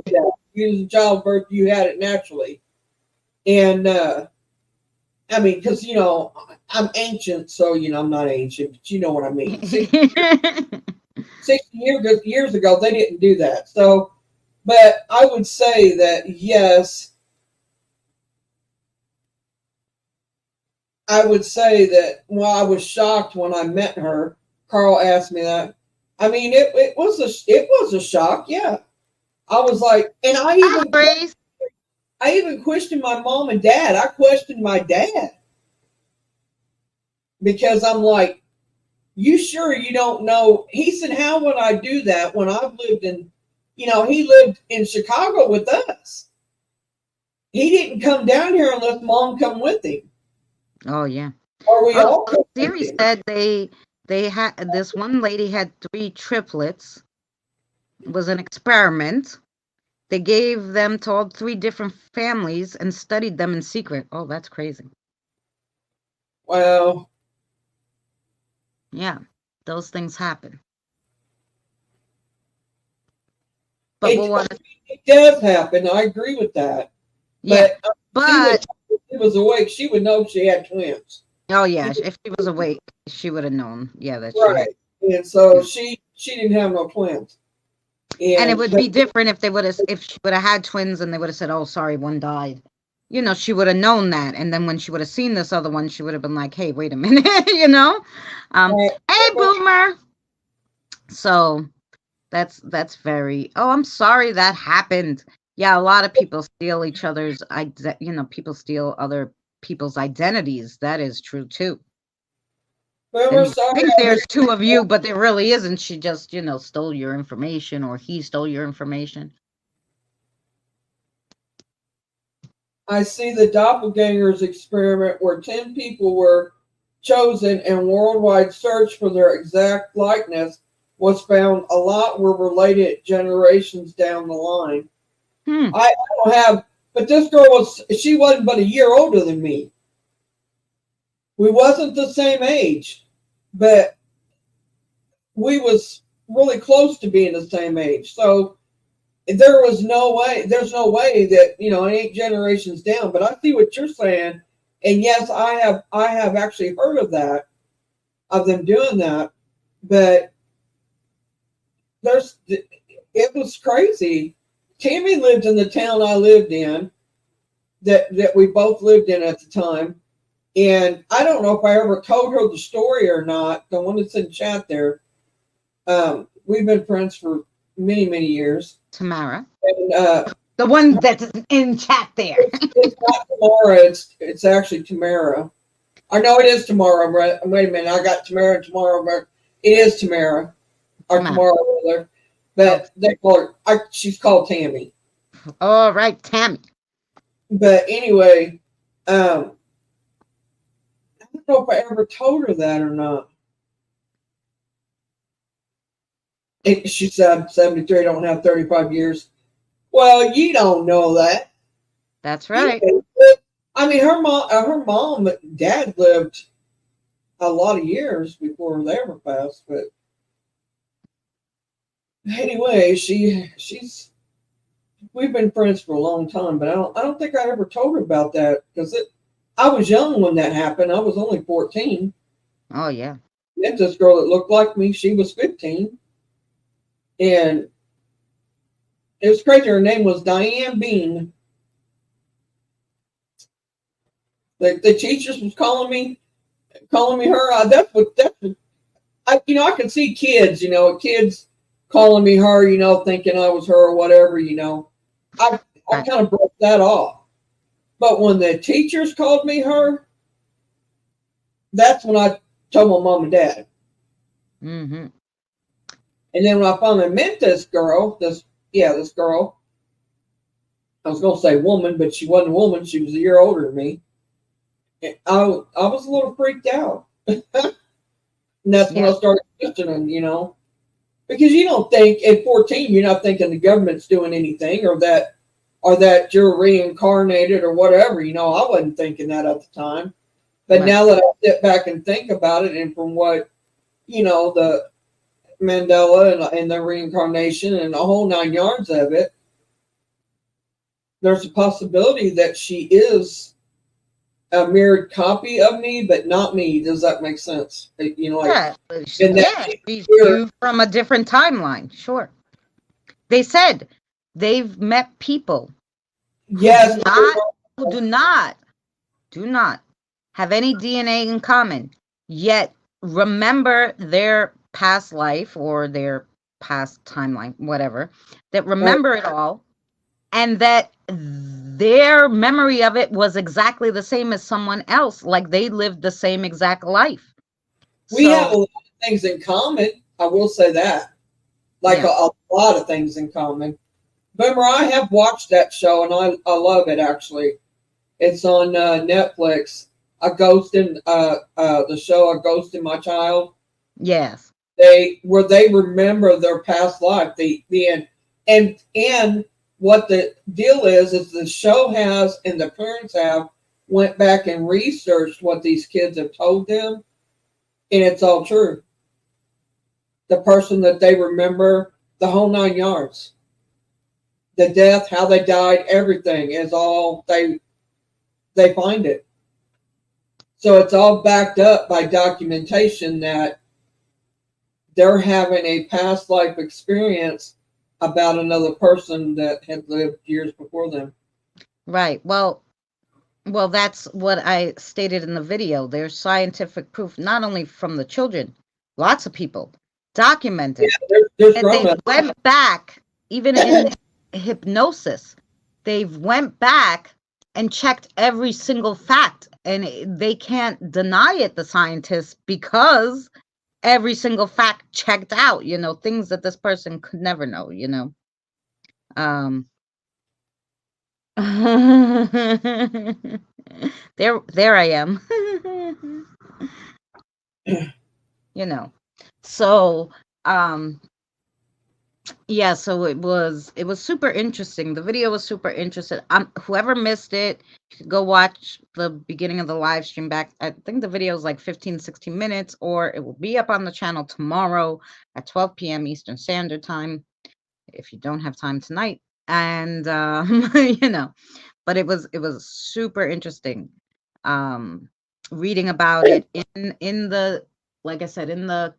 You was a childbirth, you had it naturally. And I mean, because I'm ancient, so I'm not ancient, but you know what I mean. 60 years ago, they didn't do that. So, but I would say that yes. I would say that I was shocked when I met her. Carl asked me that. I mean, it was a shock. Yeah, I was like, and I even questioned my mom and dad. I questioned my dad because I'm like, you sure you don't know? He said, how would I do that when I've lived in, he lived in Chicago with us. He didn't come down here unless mom come with him. Oh yeah. Or we all. Siri said they had, this one lady had 3 triplets. It was an experiment. They gave them to all 3 different families and studied them in secret. Oh, that's crazy. Well. Yeah, those things happen. But it does happen. I agree with that. Yeah, but if she was awake, she would know she had twins. Oh yeah, if she was awake, she would have known. Yeah, that's right. And so she didn't have no twins. And it would be different if she would have had twins and they would have said, "Oh, sorry, one died." She would have known that, and then when she would have seen this other one, she would have been like, "Hey, wait a minute," Hey, Boomer. So that's very. Oh, I'm sorry that happened. Yeah, a lot of people steal each other's. People steal other people's identities. That is true too. I think there's 2 of you, but there really isn't. She just, stole your information, or he stole your information. I see the doppelgangers experiment where 10 people were chosen and worldwide search for their exact likeness was found. A lot were related generations down the line. I don't have, but this girl she wasn't but a year older than me. We wasn't the same age, but we was really close to being the same age. So there's no way that, it ain't generations down. But I see what you're saying. And yes, I have actually heard of that, of them doing that. But it was crazy. Tammy lived in the town I lived in, that we both lived in at the time. And I don't know if I ever told her the story or not, the one that's in chat there. We've been friends for many, many years. Tamara. And, the one that's in chat there. It's not Tamara, it's actually Tamara. I know it is Tamara. Wait a minute, I got Tamara and Tamara, but it is Tamara. Or Tamara, rather. But they call her, she's called Tammy. All right, Tammy. But anyway, I don't know if I ever told her that or not. She said 73, don't have 35 years. Well, you don't know that. That's right. I mean, her mom and dad lived a lot of years before they ever passed. But anyway, we've been friends for a long time. But I don't think I ever told her about that because I was young when that happened. I was only 14. Oh yeah. There's this girl that looked like me. She was 15. And it was crazy. Her name was Diane Bean. The teachers was calling me her. That's what I could see kids calling me her, thinking I was her or whatever. I kind of broke that off. But when the teachers called me her, that's when I told my mom and dad. Mm-hmm. And then when I finally met this girl, this this girl. I was going to say woman, but she wasn't a woman. She was a year older than me. And I was a little freaked out. And that's when I started questioning, because you don't think at 14, you're not thinking the government's doing anything or that you're reincarnated or whatever. I wasn't thinking that at the time. But now that I sit back and think about it, and from what, the Mandela and the reincarnation and the whole 9 yards of it, there's a possibility that she is a mirrored copy of me, but not me. Does that make sense? She's you from a different timeline. Sure. They said they've met people yes, who do not have any DNA in common, yet remember their past life or their past timeline, whatever, that remember it all, and that their memory of it was exactly the same as someone else, like they lived the same exact life. We have a lot of things in common. I will say that. A lot of things in common. Boomer, I have watched that show, and I love it, actually. It's on Netflix. The show A Ghost in My Child. Yes. They remember their past life. The end. And what the deal is the show has, and the parents have, went back and researched what these kids have told them, and it's all true. The person that they remember, the whole 9 yards. The death, how they died, everything is all they find it. So it's all backed up by documentation that they're having a past life experience about another person that had lived years before them. Right. Well, that's what I stated in the video. There's scientific proof, not only from the children, lots of people documented. There's and they went back, even in hypnosis, they've went back and checked every single fact, and they can't deny it, the scientists, because every single fact checked out, things that this person could never know, there I am. So so it was super interesting. The video was super interesting. Whoever missed it, you could go watch the beginning of the live stream back. I think the video is like 15-16 minutes, or it will be up on the channel tomorrow at 12 p.m. Eastern Standard Time if you don't have time tonight. And but it was super interesting reading about it. In the, like I said, in the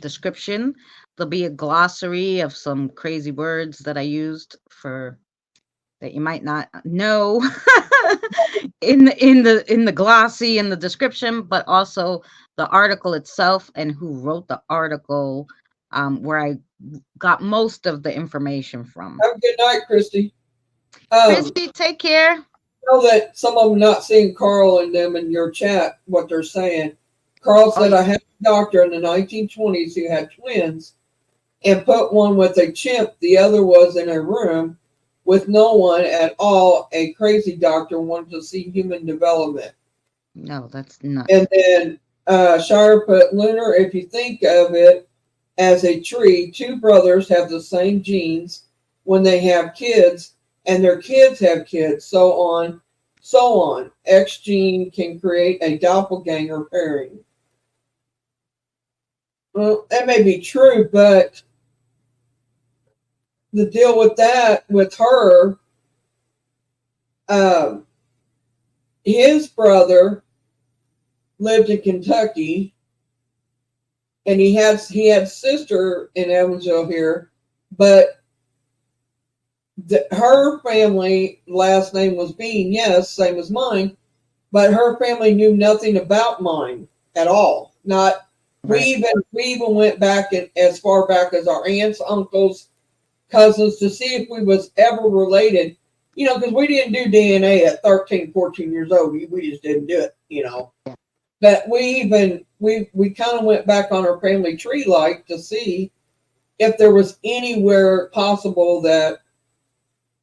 description, there'll be a glossary of some crazy words that I used that you might not know in the glossy, in the description, but also the article itself and who wrote the article, where I got most of the information from. Have a good night, Christy. Christy, take care. I know that some of them not seeing Carl and them in your chat, what they're saying. Carl said, I had a doctor in the 1920s who had twins and put one with a chimp. The other was in a room with no one at all. A crazy doctor wanted to see human development. No, that's not. And then Shire put, Lunar, if you think of it as a tree, two brothers have the same genes when they have kids, and their kids have kids, so on. X gene can create a doppelganger pairing. Well, that may be true, but the deal with that, with her, his brother lived in Kentucky, and he had sister in Evansville here, but her family last name was Bean, yes, same as mine, but her family knew nothing about mine at all. Not. Right. We even went back as far back as our aunts, uncles, cousins to see if we was ever related, because we didn't do DNA at 13, 14 years old. We just didn't do it, But we kind of went back on our family tree to see if there was anywhere possible that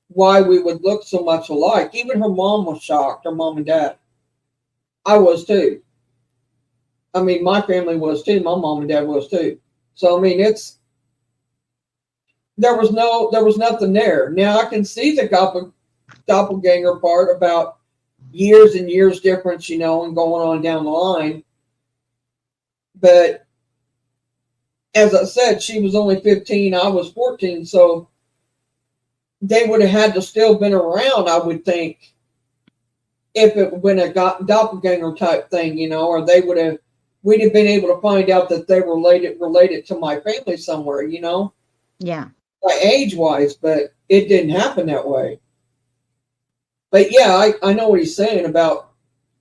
why we would look so much alike. Even her mom was shocked, her mom and dad. I was too. I mean, my family was too. My mom and dad was too. So I mean, there was nothing there. Now I can see the doppelganger part about years and years difference, and going on down the line. But as I said, she was only 15, I was 14, so they would have had to still been around, I would think, if it been a doppelganger type thing, or we'd have been able to find out that they were related to my family somewhere, Yeah. like age wise, but it didn't happen that way. But yeah, I know what he's saying about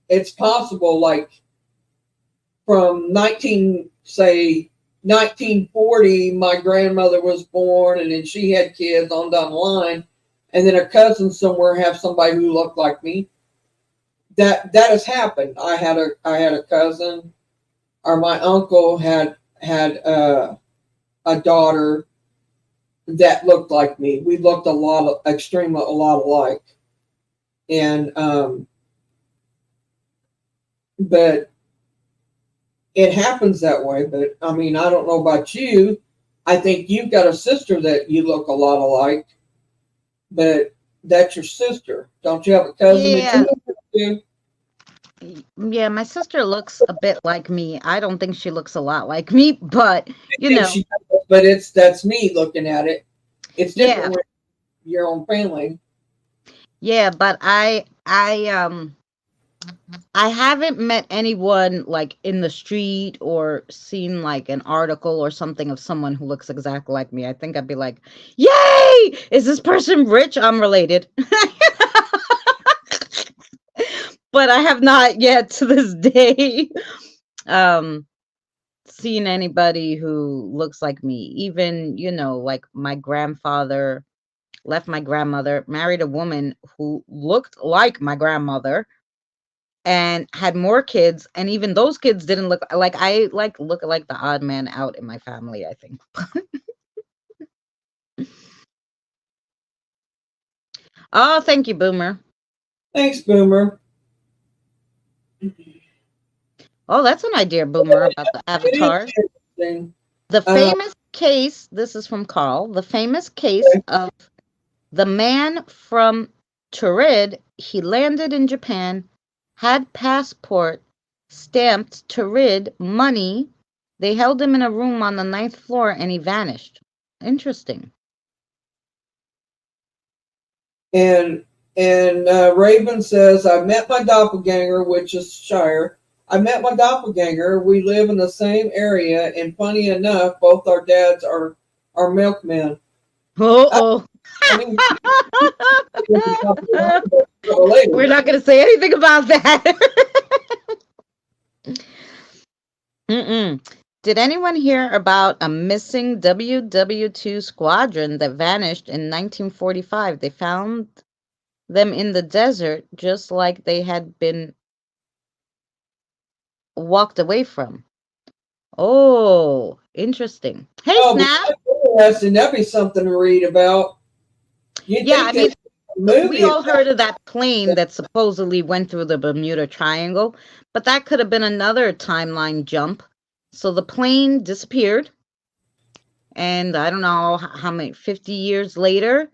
it's possible, like from 1940, my grandmother was born, and then she had kids on down the line, and then a cousin somewhere have somebody who looked like me. That has happened. I had a cousin, or my uncle had a daughter that looked like me. We looked a lot alike, and but it happens that way. But I mean, I don't know about you. I think you've got a sister that you look a lot alike, but that's your sister. Don't you have a cousin that you Yeah. look like too? Yeah, my sister looks a bit like me. I don't think she looks a lot like me, but I you think know, she does, but that's me looking at it. It's yeah, different with your own family. yeah, but I haven't met anyone like in the street or seen like an article or something of someone who looks exactly like me. I think I'd be like, "Yay! Is this person rich? I'm related." But I have not yet to this day um seen anybody who looks like me. Even, like my grandfather left my grandmother, married a woman who looked like my grandmother and had more kids, and even those kids didn't look like I look like the odd man out in my family, I think. Oh, thank you, Boomer. Thanks, Boomer. Oh, that's an idea, Boomer, about the It avatars. is interesting. The Uh, famous case, this is from Carl, the famous case of the man from Turid. He landed in Japan, had passport, stamped Turid, money. They held him in a room on the ninth floor and he vanished. Interesting. and Raven says, I met my doppelganger, which is Shire. I met my doppelganger. We live in the same area, and funny enough, both our dads are milkmen. Uh-oh. I mean, related. We're not going to say anything about that. Mm-mm. Did anyone hear about a missing WW2 squadron that vanished in 1945? They found them in the desert just like they had been walked away from. Oh, interesting. Hey, Oh, but Snap. that's interesting. That'd be something to read about. You Yeah, I think mean, that a we movie? all heard of that plane that supposedly went through the Bermuda Triangle, but that could have been another timeline jump. So the plane disappeared, and I don't know how many, 50 years later,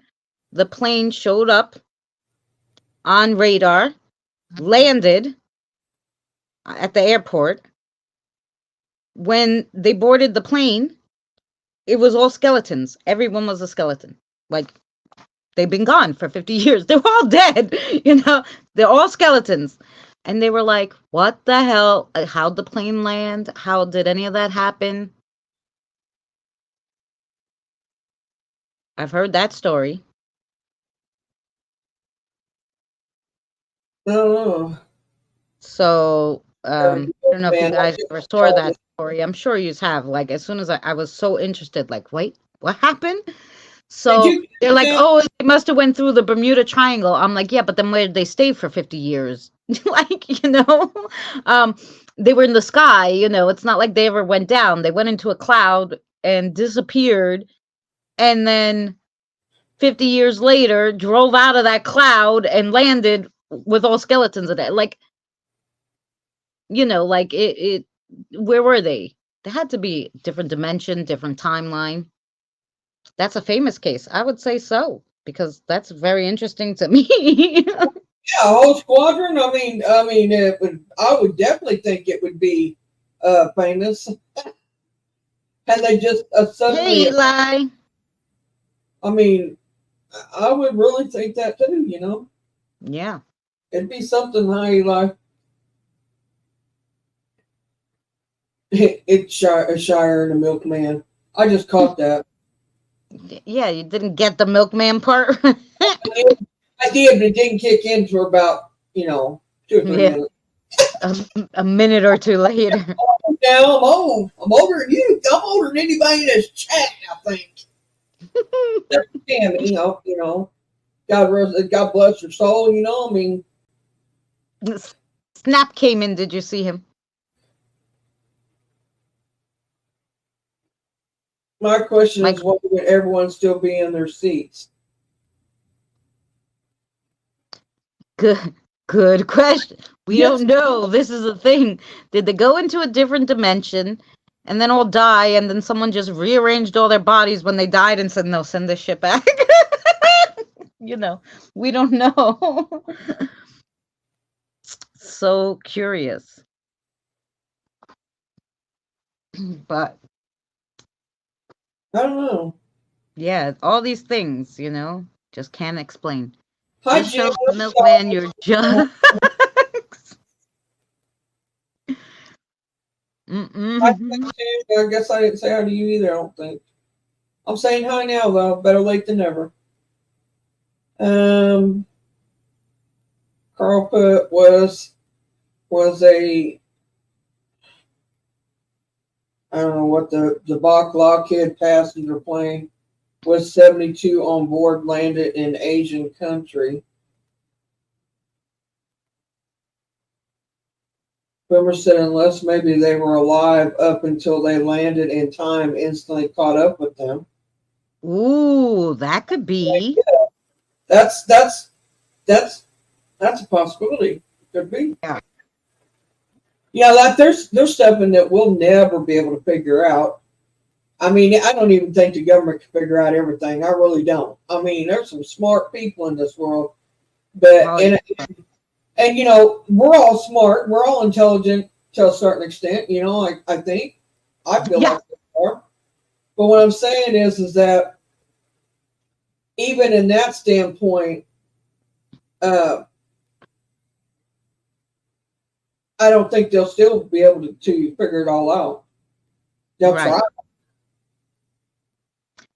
the plane showed up on radar, landed at the airport. When they boarded the plane, it was all skeletons. Everyone was a skeleton. Like, they've been gone for 50 years. They're all dead, They're all skeletons. And they were like, what the hell? How'd the plane land? How did any of that happen? I've heard that story. I don't know. So, I don't know if you Man, guys ever saw that story. I'm sure you have. Like, as soon as I was so interested, like, wait, what happened? did So you they're like, that? oh, they must have went through the Bermuda Triangle. I'm like, yeah, but then where did they stay for 50 years? Like, um, they were in the sky, it's not like they ever went down. They went into a cloud and disappeared, and then 50 years later drove out of that cloud and landed with all skeletons in it. Like, like it where were they? They had to be different dimension, different timeline. That's a famous case. I would say so, because that's very interesting to me. Yeah, a whole squadron. I mean, it would. I would definitely think it would be famous, and they just Hey, suddenly. Eli. I mean, I would really think that too. Yeah. It'd be something high like it's Shire and the Milkman. I just caught that. Yeah, you didn't get the milkman part. I did, but it didn't kick in for about 2 or 3 Yeah, minutes. a minute or two later. Now I'm old. I'm older than you. I'm older than anybody in this chat. I think. Except for Tammy, God bless her soul. I mean, Snap came in. Did you see him? my question Mike, is, why would everyone still be in their seats? good question. We Yes. don't know. This is the thing. Did they go into a different dimension and then all die, and then someone just rearranged all their bodies when they died and said, no, send this shit back? We don't know. So curious. But I don't know. yeah, all these things, just can't explain. Hi, Just Jim. shows the milkman you're just. Hi, Mm-mm. Jim. I guess I didn't say hi to you either. I don't think. I'm saying hi now, though. Better late than never. Um, Carl put was a I don't know what the Bach Lockheed passenger plane was 72 on board, landed in Asian country. Boomer said unless maybe they were alive up until they landed and time instantly caught up with them. Ooh, that could be. That's that's that's that's a possibility. Could be. Yeah. Yeah, like there's something that we'll never be able to figure out. I mean, I don't even think the government can figure out everything. I really don't. I mean, there's some smart people in this world, but Oh, and we're all smart, we're all intelligent to a certain extent. I think I feel yeah. like we are. But what I'm saying is that even in that standpoint, uh, I don't think they'll still be able to figure it all out. They'll Right. try.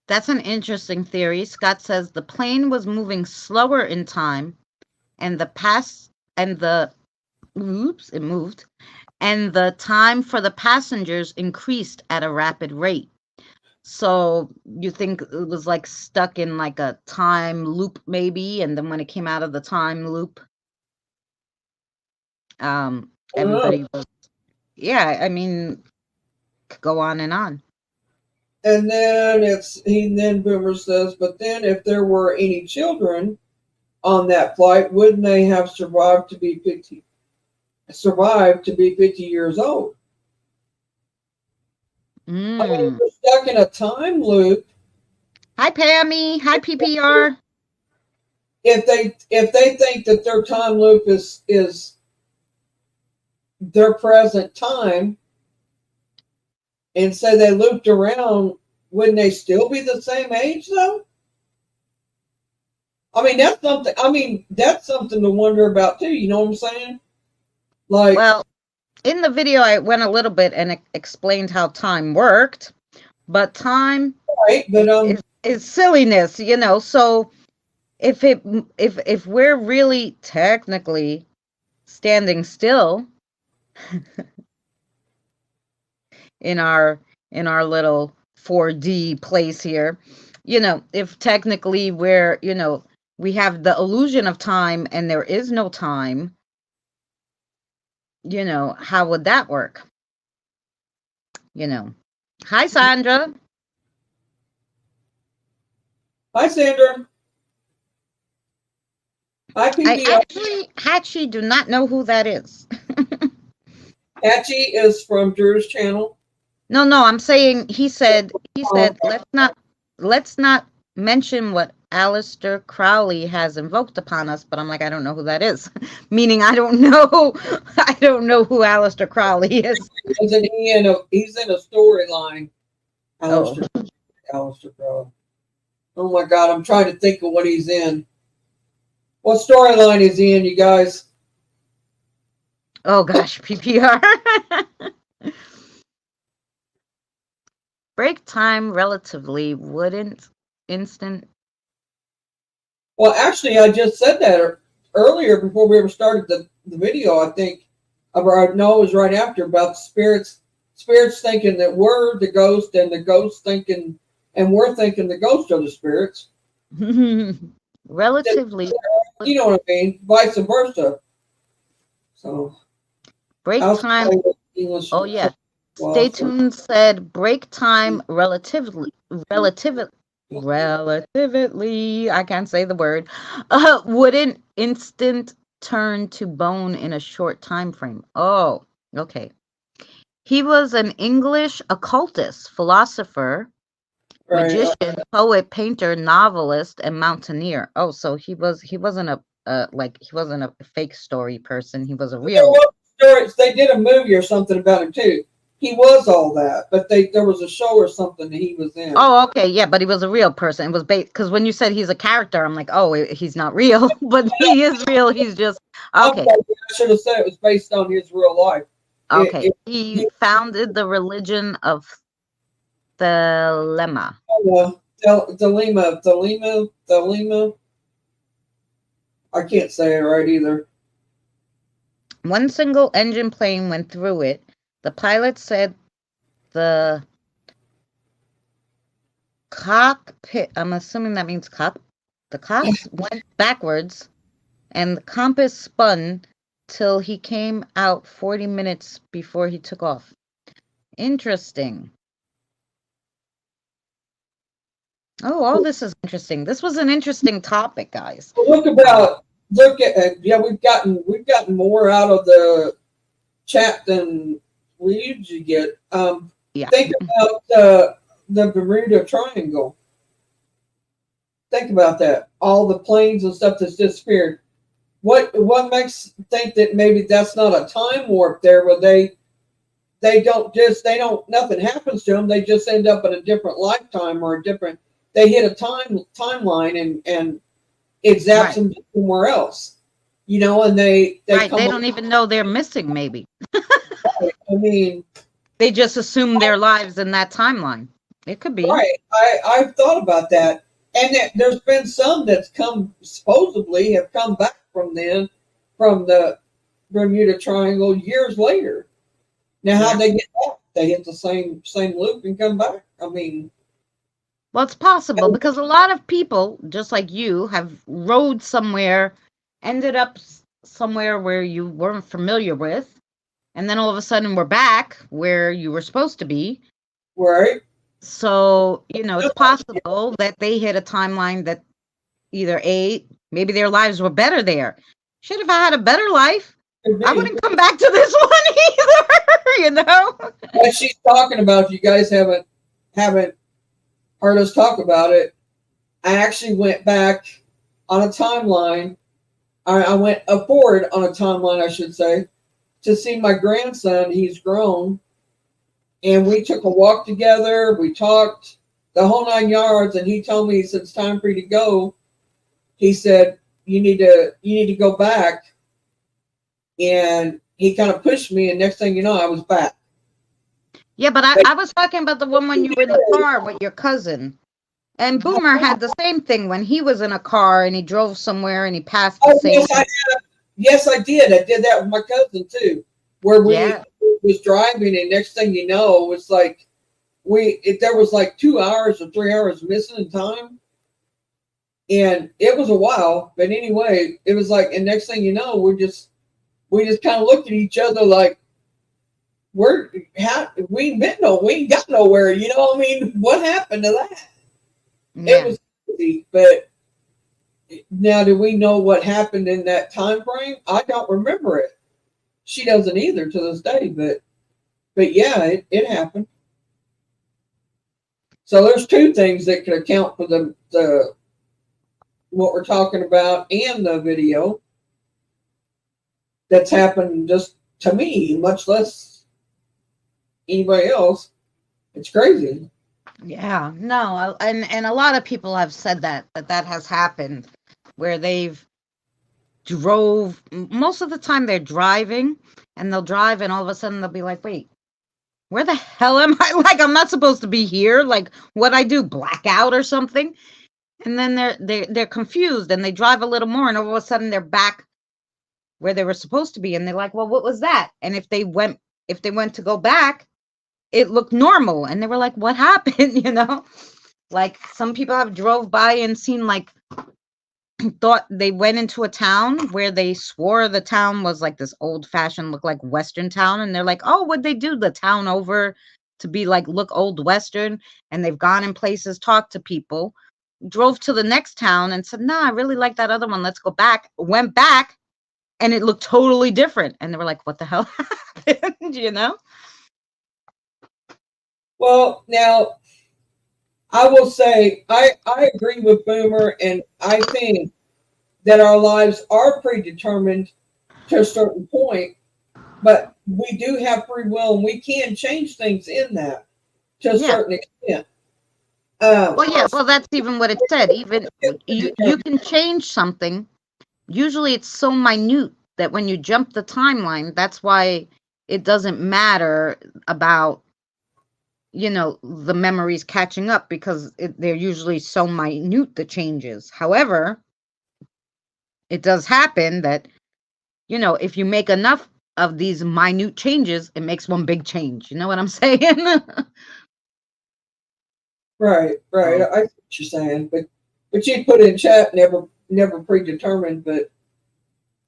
That's an interesting theory. Scott says the plane was moving slower in time, and it moved, and the time for the passengers increased at a rapid rate. So you think it was like stuck in like a time loop, maybe, and then when it came out of the time loop, I don't know. everybody was, yeah, I mean, could go on and on. And then Boomer says, but then if there were any children on that flight, wouldn't they have survived to be 50 years old? I mean, if they're stuck in a time loop, Hi, Pammy. Hi, PPR. if they think that their time loop is their present time, and say they looped around, wouldn't they still be the same age though? I mean, that's something. I mean, that's something to wonder about too. You know what I'm saying? Like, Well, in the video, I went a little bit and explained how time worked, but time right, but is silliness, So if we're really technically standing still in our little 4D place here, if technically we have the illusion of time and there is no time, how would that work? Hi, Sandra. Hi, Sandra. Hi, I PPR. actually do not know who that is. Hatchie is from Drew's channel. No, I'm saying he said Um, let's not mention what Aleister Crowley has invoked upon us, but I'm like, I don't know who that is. Meaning I don't know I don't know who Aleister Crowley is. he's in a storyline. Oh. Aleister Crowley. Oh my God, I'm trying to think of what he's in. What storyline is he in, you guys? Oh gosh, PPR. Break time relatively wouldn't instant. Well, actually, I just said that earlier before we ever started the video. I think, or no, it was right after about the spirits thinking that we're the ghost, and the ghost thinking, and we're thinking the ghost are the spirits. Relatively. You know what I mean? Vice versa. So, Break time. English. Oh yeah. Stay tuned said break time relatively, I can't say the word, wouldn't instant turn to bone in a short time frame. Oh, okay. He was an English occultist, philosopher, Right. magician, poet, painter, novelist, and mountaineer. Oh, so he wasn't he wasn't a fake story person. He was a real. Stories. They did a movie or something about him too. He was all that, but there was a show or something that he was in. Oh, okay, yeah, but he was a real person. It was based because when you said he's a character, I'm like, oh, he's not real, but he is real. He's just okay. I should have said it was based on his real life. Okay, he founded the religion of Thelema. Thelema. I can't say it right either. One single engine plane went through it. The pilot said the cockpit, I'm assuming that means the cocks went backwards and the compass spun till he came out 40 minutes before he took off. Interesting. Oh, all this is interesting. This was an interesting topic, guys. Look at we've gotten more out of the chat than we usually get. Yeah. Think about the Bermuda Triangle. Think about that. All the planes and stuff that's disappeared. What makes think that maybe that's not a time warp there, where they don't nothing happens to them. They just end up in a different lifetime or a different. They hit a timeline and it zaps them somewhere else. You know, and they don't even know they're missing. Maybe. I mean, they just assume their lives in that timeline. It could be right. I've thought about that, and there's been some that's supposedly have come back from the Bermuda Triangle years later. Now, how they get back? They hit the same loop and come back. I mean, well, it's possible because a lot of people, just like you, have rode somewhere, ended up somewhere where you weren't familiar with, and then all of a sudden we're back where you were supposed to be. Right. So, it's possible that they hit a timeline that either maybe their lives were better there. Shit, if I had a better life, I wouldn't come back to this one either, What she's talking about, you guys haven't heard us talk about it. I actually went back on a timeline. I went forward on a timeline, I should say, to see my grandson. He's grown. And we took a walk together. We talked the whole 9 yards. And he told me, he said, it's time for you to go. He said, you need to go back. And he kind of pushed me. And next thing you know, I was back. Yeah, but I was talking about the one when you were in the car with your cousin. And Boomer had the same thing when he was in a car and he drove somewhere and he passed the same. Yes, I did. I did that with my cousin too, where we was driving, and next thing you know, it was like there was like 2 hours or 3 hours missing in time, and it was a while. But anyway, it was like, and next thing you know, we just kind of looked at each other like, we ain't got nowhere. You know what I mean? What happened to that? Yeah. It crazy. But now, do we know what happened in that time frame? I don't remember it. She doesn't either to this day. But yeah, it happened. So there's two things that could account for the what we're talking about and the video that's happened just to me, much less anybody else. It's crazy. Yeah, no, and a lot of people have said that has happened where they've most of the time they're driving and they'll drive and all of a sudden they'll be like, wait, where the hell am I? Like, I'm not supposed to be here. Like, what I do, black out or something? And then they're confused and they drive a little more and all of a sudden they're back where they were supposed to be and they're like, well, what was that? And if they went to go back, it looked normal and they were like, what happened? Like some people have drove by and seen, like, thought they went into a town where they swore the town was like this old fashioned, look like Western town, and they're like, oh, what'd they do the town over to be like look old Western? And they've gone in places, talked to people, drove to the next town and said, nah, I really like that other one, let's go back. Went back and it looked totally different and they were like, what the hell happened? Well, now I will say I agree with Boomer, and I think that our lives are predetermined to a certain point, but we do have free will and we can change things in that to a certain extent. Well, that's even what it said. Even you can change something. Usually it's so minute that when you jump the timeline, that's why it doesn't matter about, the memories catching up, because they're usually so minute, the changes. However, it does happen that, if you make enough of these minute changes, it makes one big change. You know what I'm saying? Right. I see what you're saying, but you put in chat never predetermined, but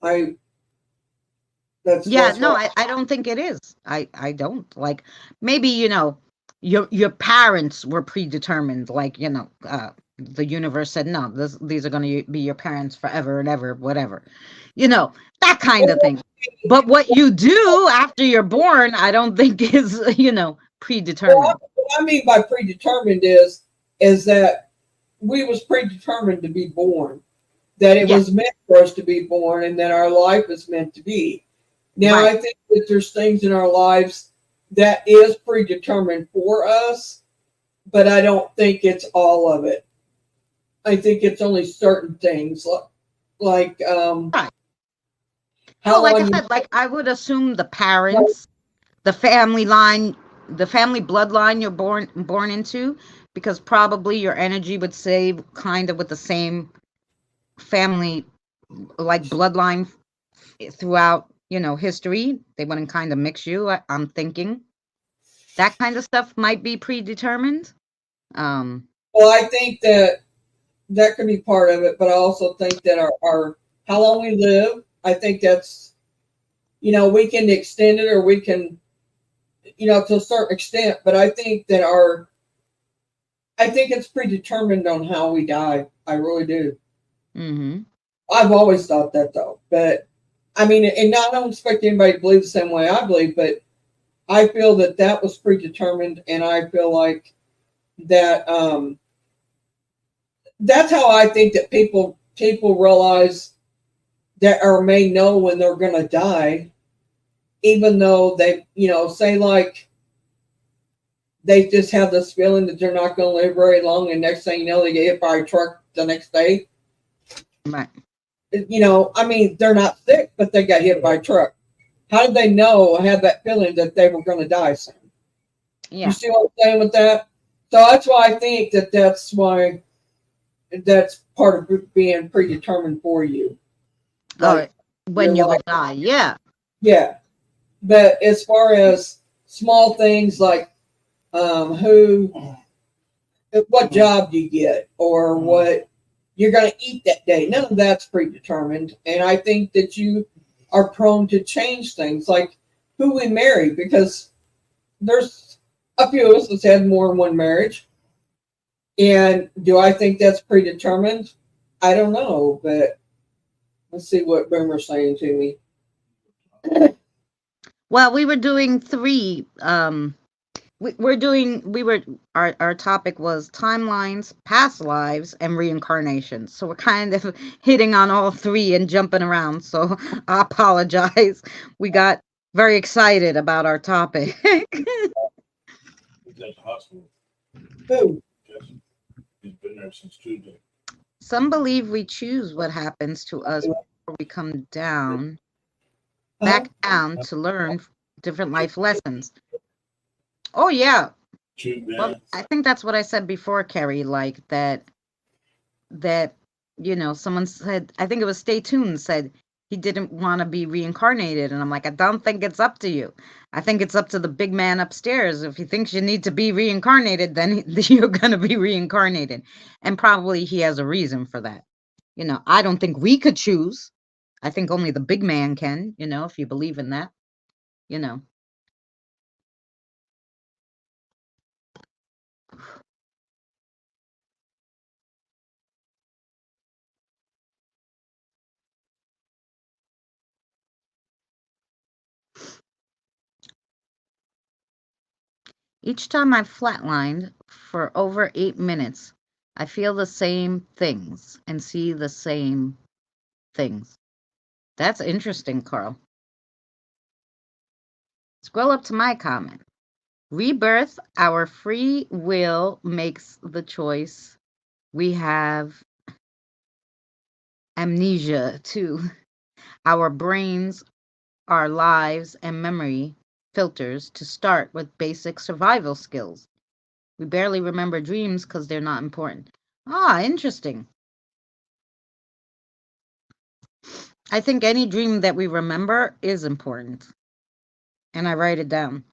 that's I don't think it is. I don't. Like, maybe, your parents were predetermined, like, the universe said, no, these are going to be your parents forever and ever, whatever, that kind of thing. But what you do after you're born, I don't think is, predetermined. Well, what I mean by predetermined is that we was predetermined to be born, that it was meant for us to be born, and that our life is meant to be. Now, right. I think that there's things in our lives that is predetermined for us, but I don't think it's all of it. I think it's only certain things, like right. Well, like I said, like I would assume the parents, the family line, the family bloodline you're born into, because probably your energy would stay kind of with the same family, like bloodline throughout, history. They wouldn't kind of mix you. I'm thinking that kind of stuff might be predetermined. Well, I think that could be part of it, but I also think that our how long we live, I think that's, we can extend it or we can, to a certain extent, but I think that I think it's predetermined on how we die. I really do. Mm-hmm. I've always thought that, though, but I mean, and I don't expect anybody to believe the same way I believe, but I feel that was predetermined, and I feel like that that's how I think that people realize that, or may know when they're going to die, even though they, say like they just have this feeling that they're not going to live very long, and next thing you know, they get hit by a truck the next day. Right. I mean, they're not sick, but they got hit by a truck. How did they know, have that feeling that they were going to die soon? Yeah. You see what I'm saying with that? So that's why I think that's why that's part of being predetermined for you. Like, when you will die, yeah. Yeah. But as far as small things like what job you get or what you're going to eat that day, none of that's predetermined. And I think that you are prone to change things like who we marry, because there's a few of us that's had more than one marriage. And do I think that's predetermined? I don't know, but let's see what Boomer's saying to me. Well, we were doing three. We're doing. We were. Our topic was timelines, past lives, and reincarnation. So we're kind of hitting on all three and jumping around. So I apologize. We got very excited about our topic. He's at the hospital. Who? Jesse. He's been there since Tuesday. Some believe we choose what happens to us before we come down, Huh? back down to learn different life lessons. Oh yeah. Shoot, Well, man. I think that's what I said before, Carrie, like that someone said, I think it was Stay Tuned, said he didn't want to be reincarnated, and I'm like, I don't think it's up to you. I think it's up to the big man upstairs. If he thinks you need to be reincarnated, then you're going to be reincarnated, and probably he has a reason for that. I don't think we could choose. I think only the big man can, if you believe in that, you know. Each time I've flatlined for over 8 minutes, I feel the same things and see the same things. That's interesting, Carl. Scroll up to my comment. Rebirth, our free will makes the choice. We have amnesia too. Our brains, our lives, and memory filters to start with basic survival skills. We barely remember dreams because they're not important. Ah, interesting. I think any dream that we remember is important. And I write it down.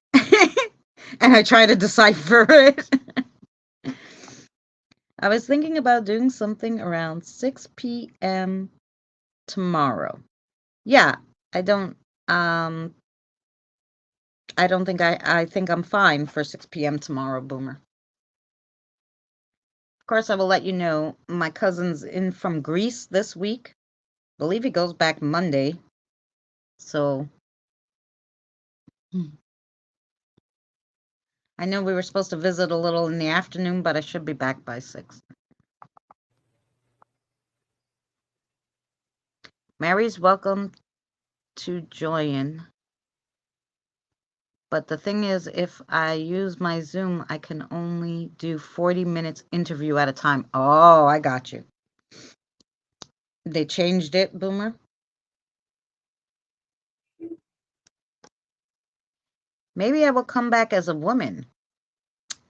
And I try to decipher it. I was thinking about doing something around 6 p.m. tomorrow. Yeah, I don't um I don't think I think I'm fine for 6 p.m. tomorrow, Boomer. Of course, I will let you know. My cousin's in from Greece this week. Believe he goes back Monday. So I know we were supposed to visit a little in the afternoon, but I should be back by 6. Mary's welcome to join. But the thing is, if I use my Zoom, I can only do 40 minutes interview at a time. Oh, I got you. They changed it, Boomer? Maybe I will come back as a woman.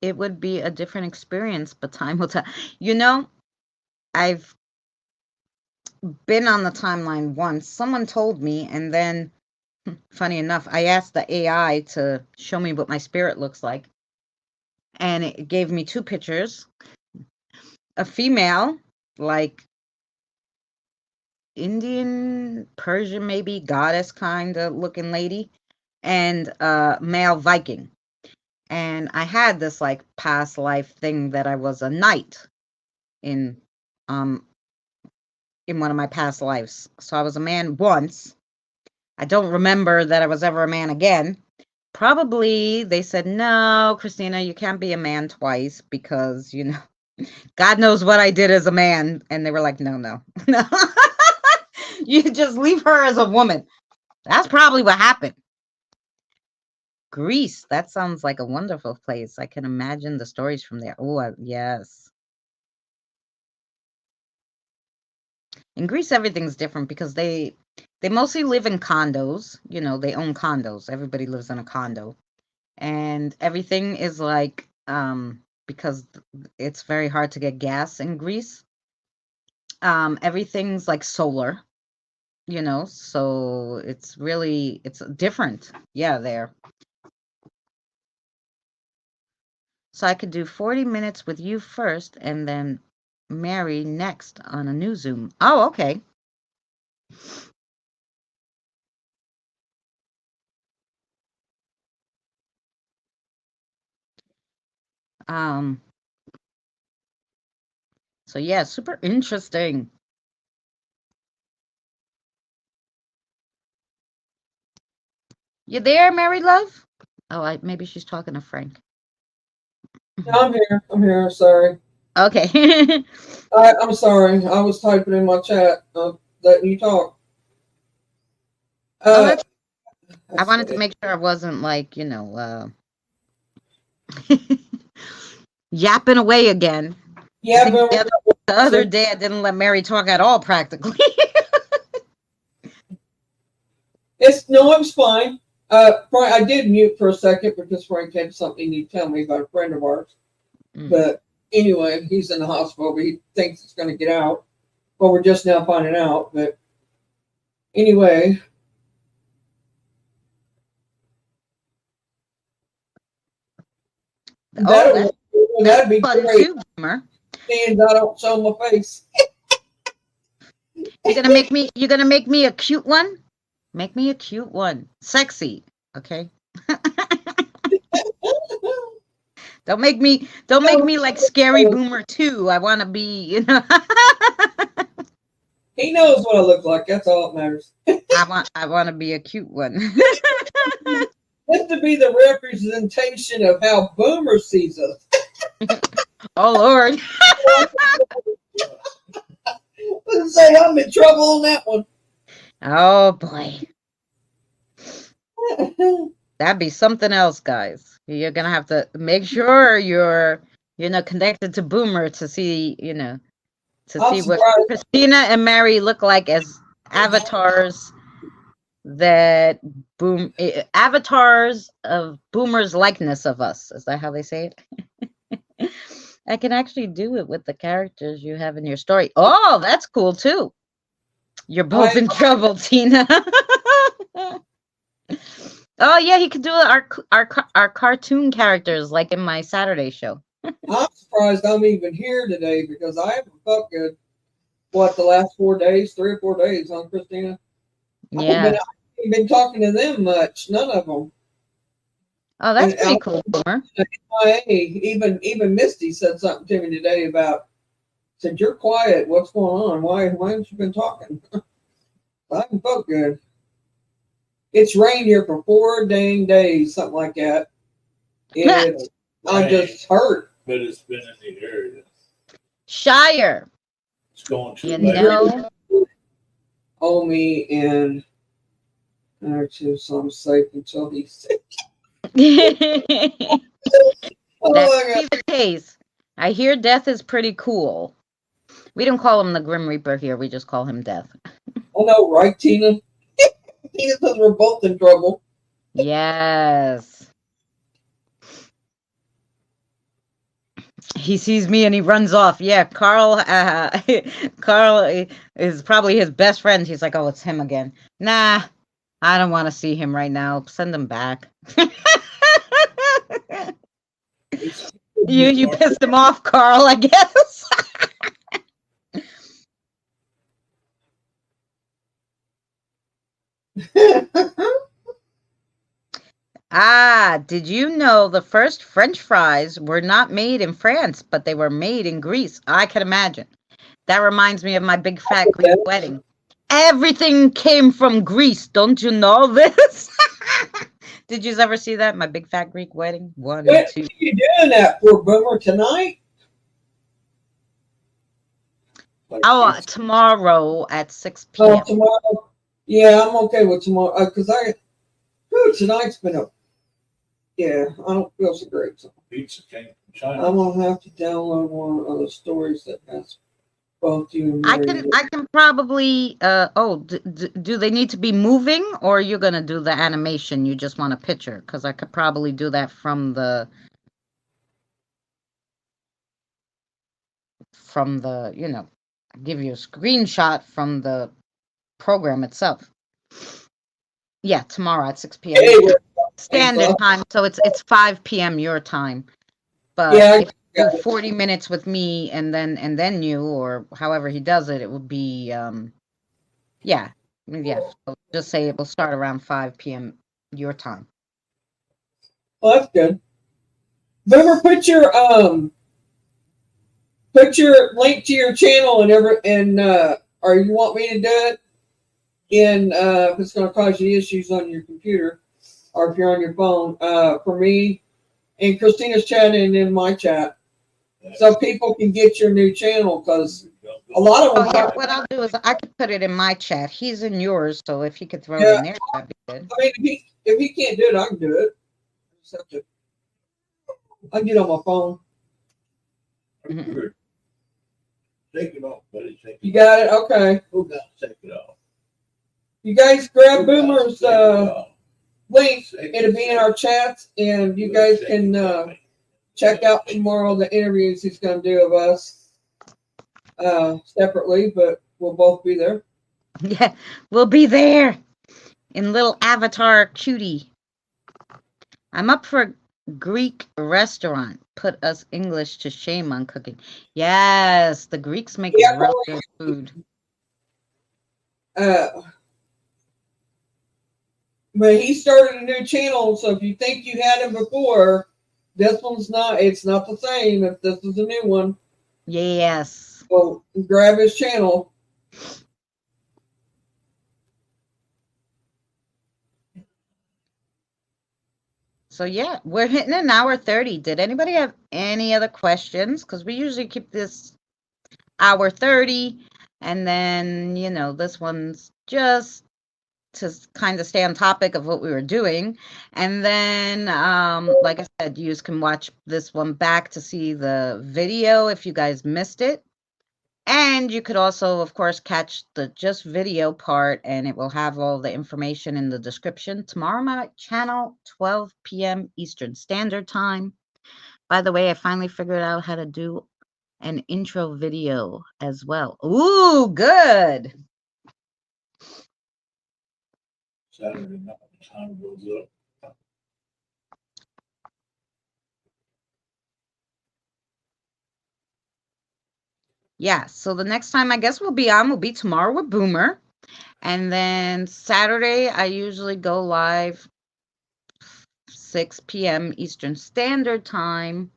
It would be a different experience, but time will tell. You know, I've been on the timeline once. Someone told me, and then, funny enough, I asked the AI to show me what my spirit looks like. And it gave me 2 pictures. A female, like Indian, Persian, maybe goddess kind of looking lady, and a male Viking. And I had this like past life thing that I was a knight in um in one of my past lives. So I was a man once. I don't remember that I was ever a man again. Probably they said, "No, Christina, you can't be a man twice because, God knows what I did as a man." And they were like, "No, no. No. You just leave her as a woman." That's probably what happened. Greece, that sounds like a wonderful place. I can imagine the stories from there. Oh, yes. In Greece, everything's different because they mostly live in condos. They own condos. Everybody lives in a condo, and everything is like because it's very hard to get gas in Greece. Everything's like solar. So it's different. Yeah, there. So I could do 40 minutes with you first and then Mary next on a new Zoom. Oh, okay. Um, So yeah, super interesting. You there, Mary Love? Oh, maybe she's talking to Frank. Yeah, I'm here. I'm here. Sorry. Okay. I'm sorry. I was typing in my chat. Letting you talk. Oh, Uh, I that's wanted to good. make sure I wasn't like, yapping away again. I Yeah, think but the other day I didn't let Mary talk at all, practically. it was fine. Frank, I did mute for a second because Frank had something he'd tell me about a friend of ours. But anyway, he's in the hospital, but he thinks it's going to get out. Well, we're just now finding out. But anyway, Oh, that'd be fun great. too, Boomer. Seeing I don't show my face. You're gonna make me a cute one? Make me a cute one. Sexy. Okay. Don't make me like Scary Boomer 2. I wanna be, He knows what I look like. That's all that matters. I wanna be a cute one. Just to be the representation of how Boomer sees us. Oh Lord. Let's say I'm in trouble on that one. Oh boy. That'd be something else, guys. You're gonna have to make sure you're connected to Boomer to see, I'm what surprised. Christina and Mary look like as avatars that avatars of Boomer's likeness of us. Is that how they say it? I can actually do it with the characters you have in your story. Oh, that's cool too. You're both in trouble, Tina. Oh yeah, he could do our cartoon characters like in my Saturday show. I'm surprised I'm even here today because I haven't felt good. What, the last 4 days, 3 or 4 days, huh, Christina? I haven't been talking to them much. None of them. Oh, that's pretty cool, Boomer. Even Misty said something to me today about, said, you're quiet. What's going on? Why haven't you been talking? I haven't felt good. It's rained here for 4 dang days, something like that. I'm just hurt. But it's been in the area. Shire. It's going to Hold me in there too, so I'm safe until he's sick. That's the case. I hear Death is pretty cool. We don't call him the Grim Reaper here. We just call him Death. Oh no, right, Tina? Tina says we're both in trouble. Yes. He sees me and he runs off. Yeah, Carl. Carl is probably his best friend. He's like, "Oh, it's him again." Nah, I don't want to see him right now. Send him back. You pissed him off, Carl, I guess. Did you know the first French fries were not made in France, but they were made in Greece? I can imagine. That reminds me of my big fat Greek wedding. Everything came from Greece. Don't you know this? Did you ever see that? My big fat Greek wedding? 1, 2. What are you doing that for, Boomer, tonight? Oh, tomorrow at 6 p.m. Oh, tomorrow? Yeah, I'm okay with tomorrow. Because tonight's been I don't feel so great. So Pizza came from China. I'm going to have to download one of the stories that has both you and Mary. I can probably, do they need to be moving or you're going to do the animation? You just want a picture? Because I could probably do that from the, give you a screenshot from the program itself. Yeah, tomorrow at 6 p.m. Standard time, so it's 5 p.m. your time. But if you do 40 minutes with me and then you, or however he does it, it would be so just say it will start around 5 p.m. your time. Well, that's good. Boomer, put your put your link to your channel or you want me to do it if it's going to cause you issues on your computer or if you're on your phone, for me and Christina's chatting in my chat, so people can get your new channel, because a lot of Oh them. yeah, what I'll do is I could put it in my chat. He's in yours, so if he could throw it Yeah, in there, that'd be good. I mean, if he can't do it, I can do it. I can get on my phone. Take it off, buddy. Take it You got it? Okay. Who got to take it off? You guys grab Who got to Boomer's take it off? link. It'll be in our chats, and you guys can check out tomorrow the interviews he's going to do of us separately, but we'll both be there. Yeah, we'll be there in little avatar cutie. I'm up for Greek restaurant. Put us English to shame on cooking. Yes, the Greeks make real good food. But he started a new channel, so if you think you had him before, this one's not. It's not the same. If this is a new one, Yes. so grab his channel. So yeah, we're hitting an hour 30. Did anybody have any other questions? Because we usually keep this hour 30, and then this one's just to kind of stay on topic of what we were doing. And then like I said, you can watch this one back to see the video if you guys missed it. And you could also, of course, catch the just video part, and it will have all the information in the description. Tomorrow night, channel 12 p.m. Eastern Standard Time. By the way, I finally figured out how to do an intro video as well. Ooh, good. Saturday night, the time goes up. Yeah, so the next time I guess we'll be tomorrow with Boomer. And then Saturday, I usually go live 6 p.m. Eastern Standard Time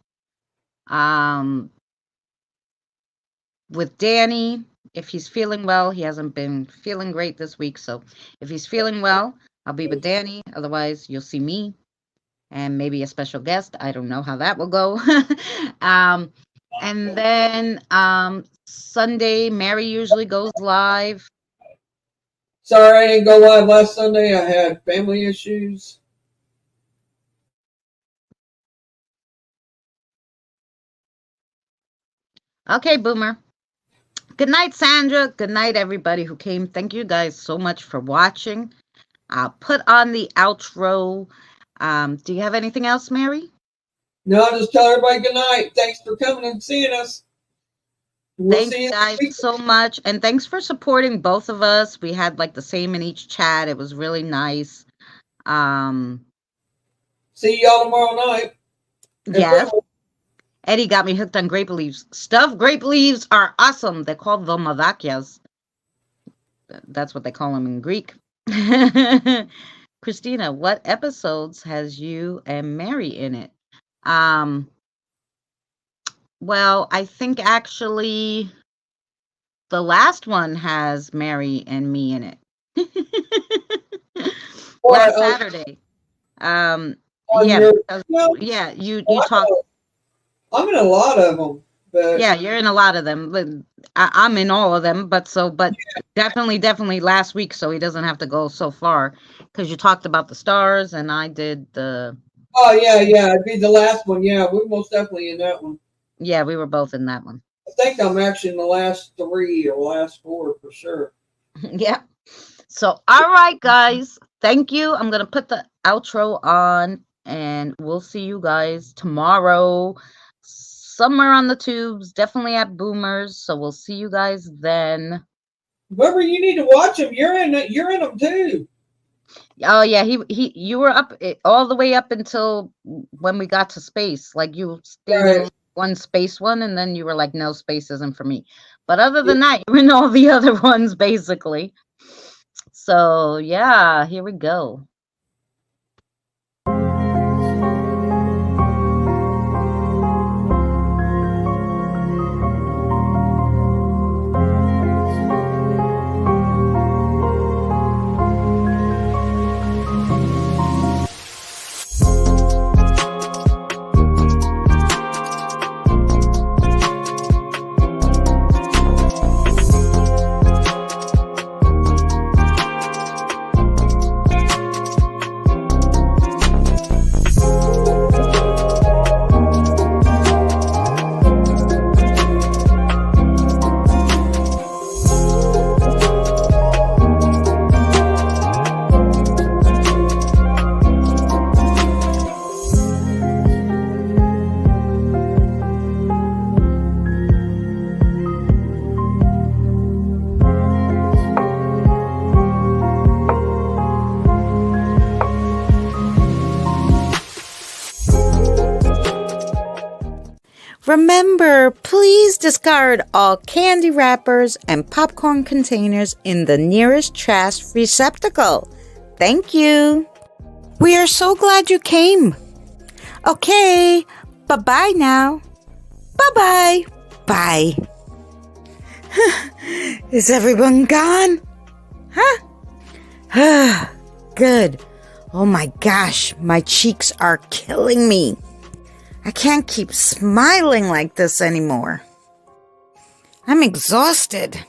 with Danny. If he's feeling well, he hasn't been feeling great this week. So if he's feeling well, I'll be with Danny. Otherwise, you'll see me and maybe a special guest. I don't know how that will go. And then Sunday, Mary usually goes live. Sorry, I didn't go live last Sunday. I had family issues. Okay, Boomer. Good night, Sandra. Good night, everybody who came. Thank you guys so much for watching. I'll put on the outro. Do you have anything else, Mary? No, just tell everybody good night. Thanks for coming and seeing us. Thank you guys so much. And thanks for supporting both of us. We had like the same in each chat. It was really nice. See y'all tomorrow night. Yes. Eddie got me hooked on grape leaves. Stuffed grape leaves are awesome. They're called vomadakias. That's what they call them in Greek. Christina, what episodes has you and Mary in it? Well, I think actually the last one has Mary and me in it. Last Saturday. Yeah, you talked. I'm in a lot of them. But yeah, you're in a lot of them. I'm in all of them, but definitely last week, so he doesn't have to go so far, because you talked about the stars and I did the. Oh yeah, it'd be the last one. Yeah, we're most definitely in that one. Yeah, we were both in that one. I think I'm actually in the last 3 or last 4 for sure. Yeah. So, all right, guys. Thank you. I'm going to put the outro on, and we'll see you guys tomorrow somewhere on the tubes, definitely at Boomers. So we'll see you guys then. Remember, you need to watch them. You're in it. You're in them too. Oh yeah, you were up all the way up until when we got to space. Like you stayed in one space one, and then you were like, no, space isn't for me. But other than that, you were in all the other ones basically. So yeah, here we go. Remember, please discard all candy wrappers and popcorn containers in the nearest trash receptacle. Thank you. We are so glad you came. Okay, bye-bye now. Bye-bye. Bye. Is everyone gone? Huh? Good. Oh my gosh, my cheeks are killing me. I can't keep smiling like this anymore. I'm exhausted.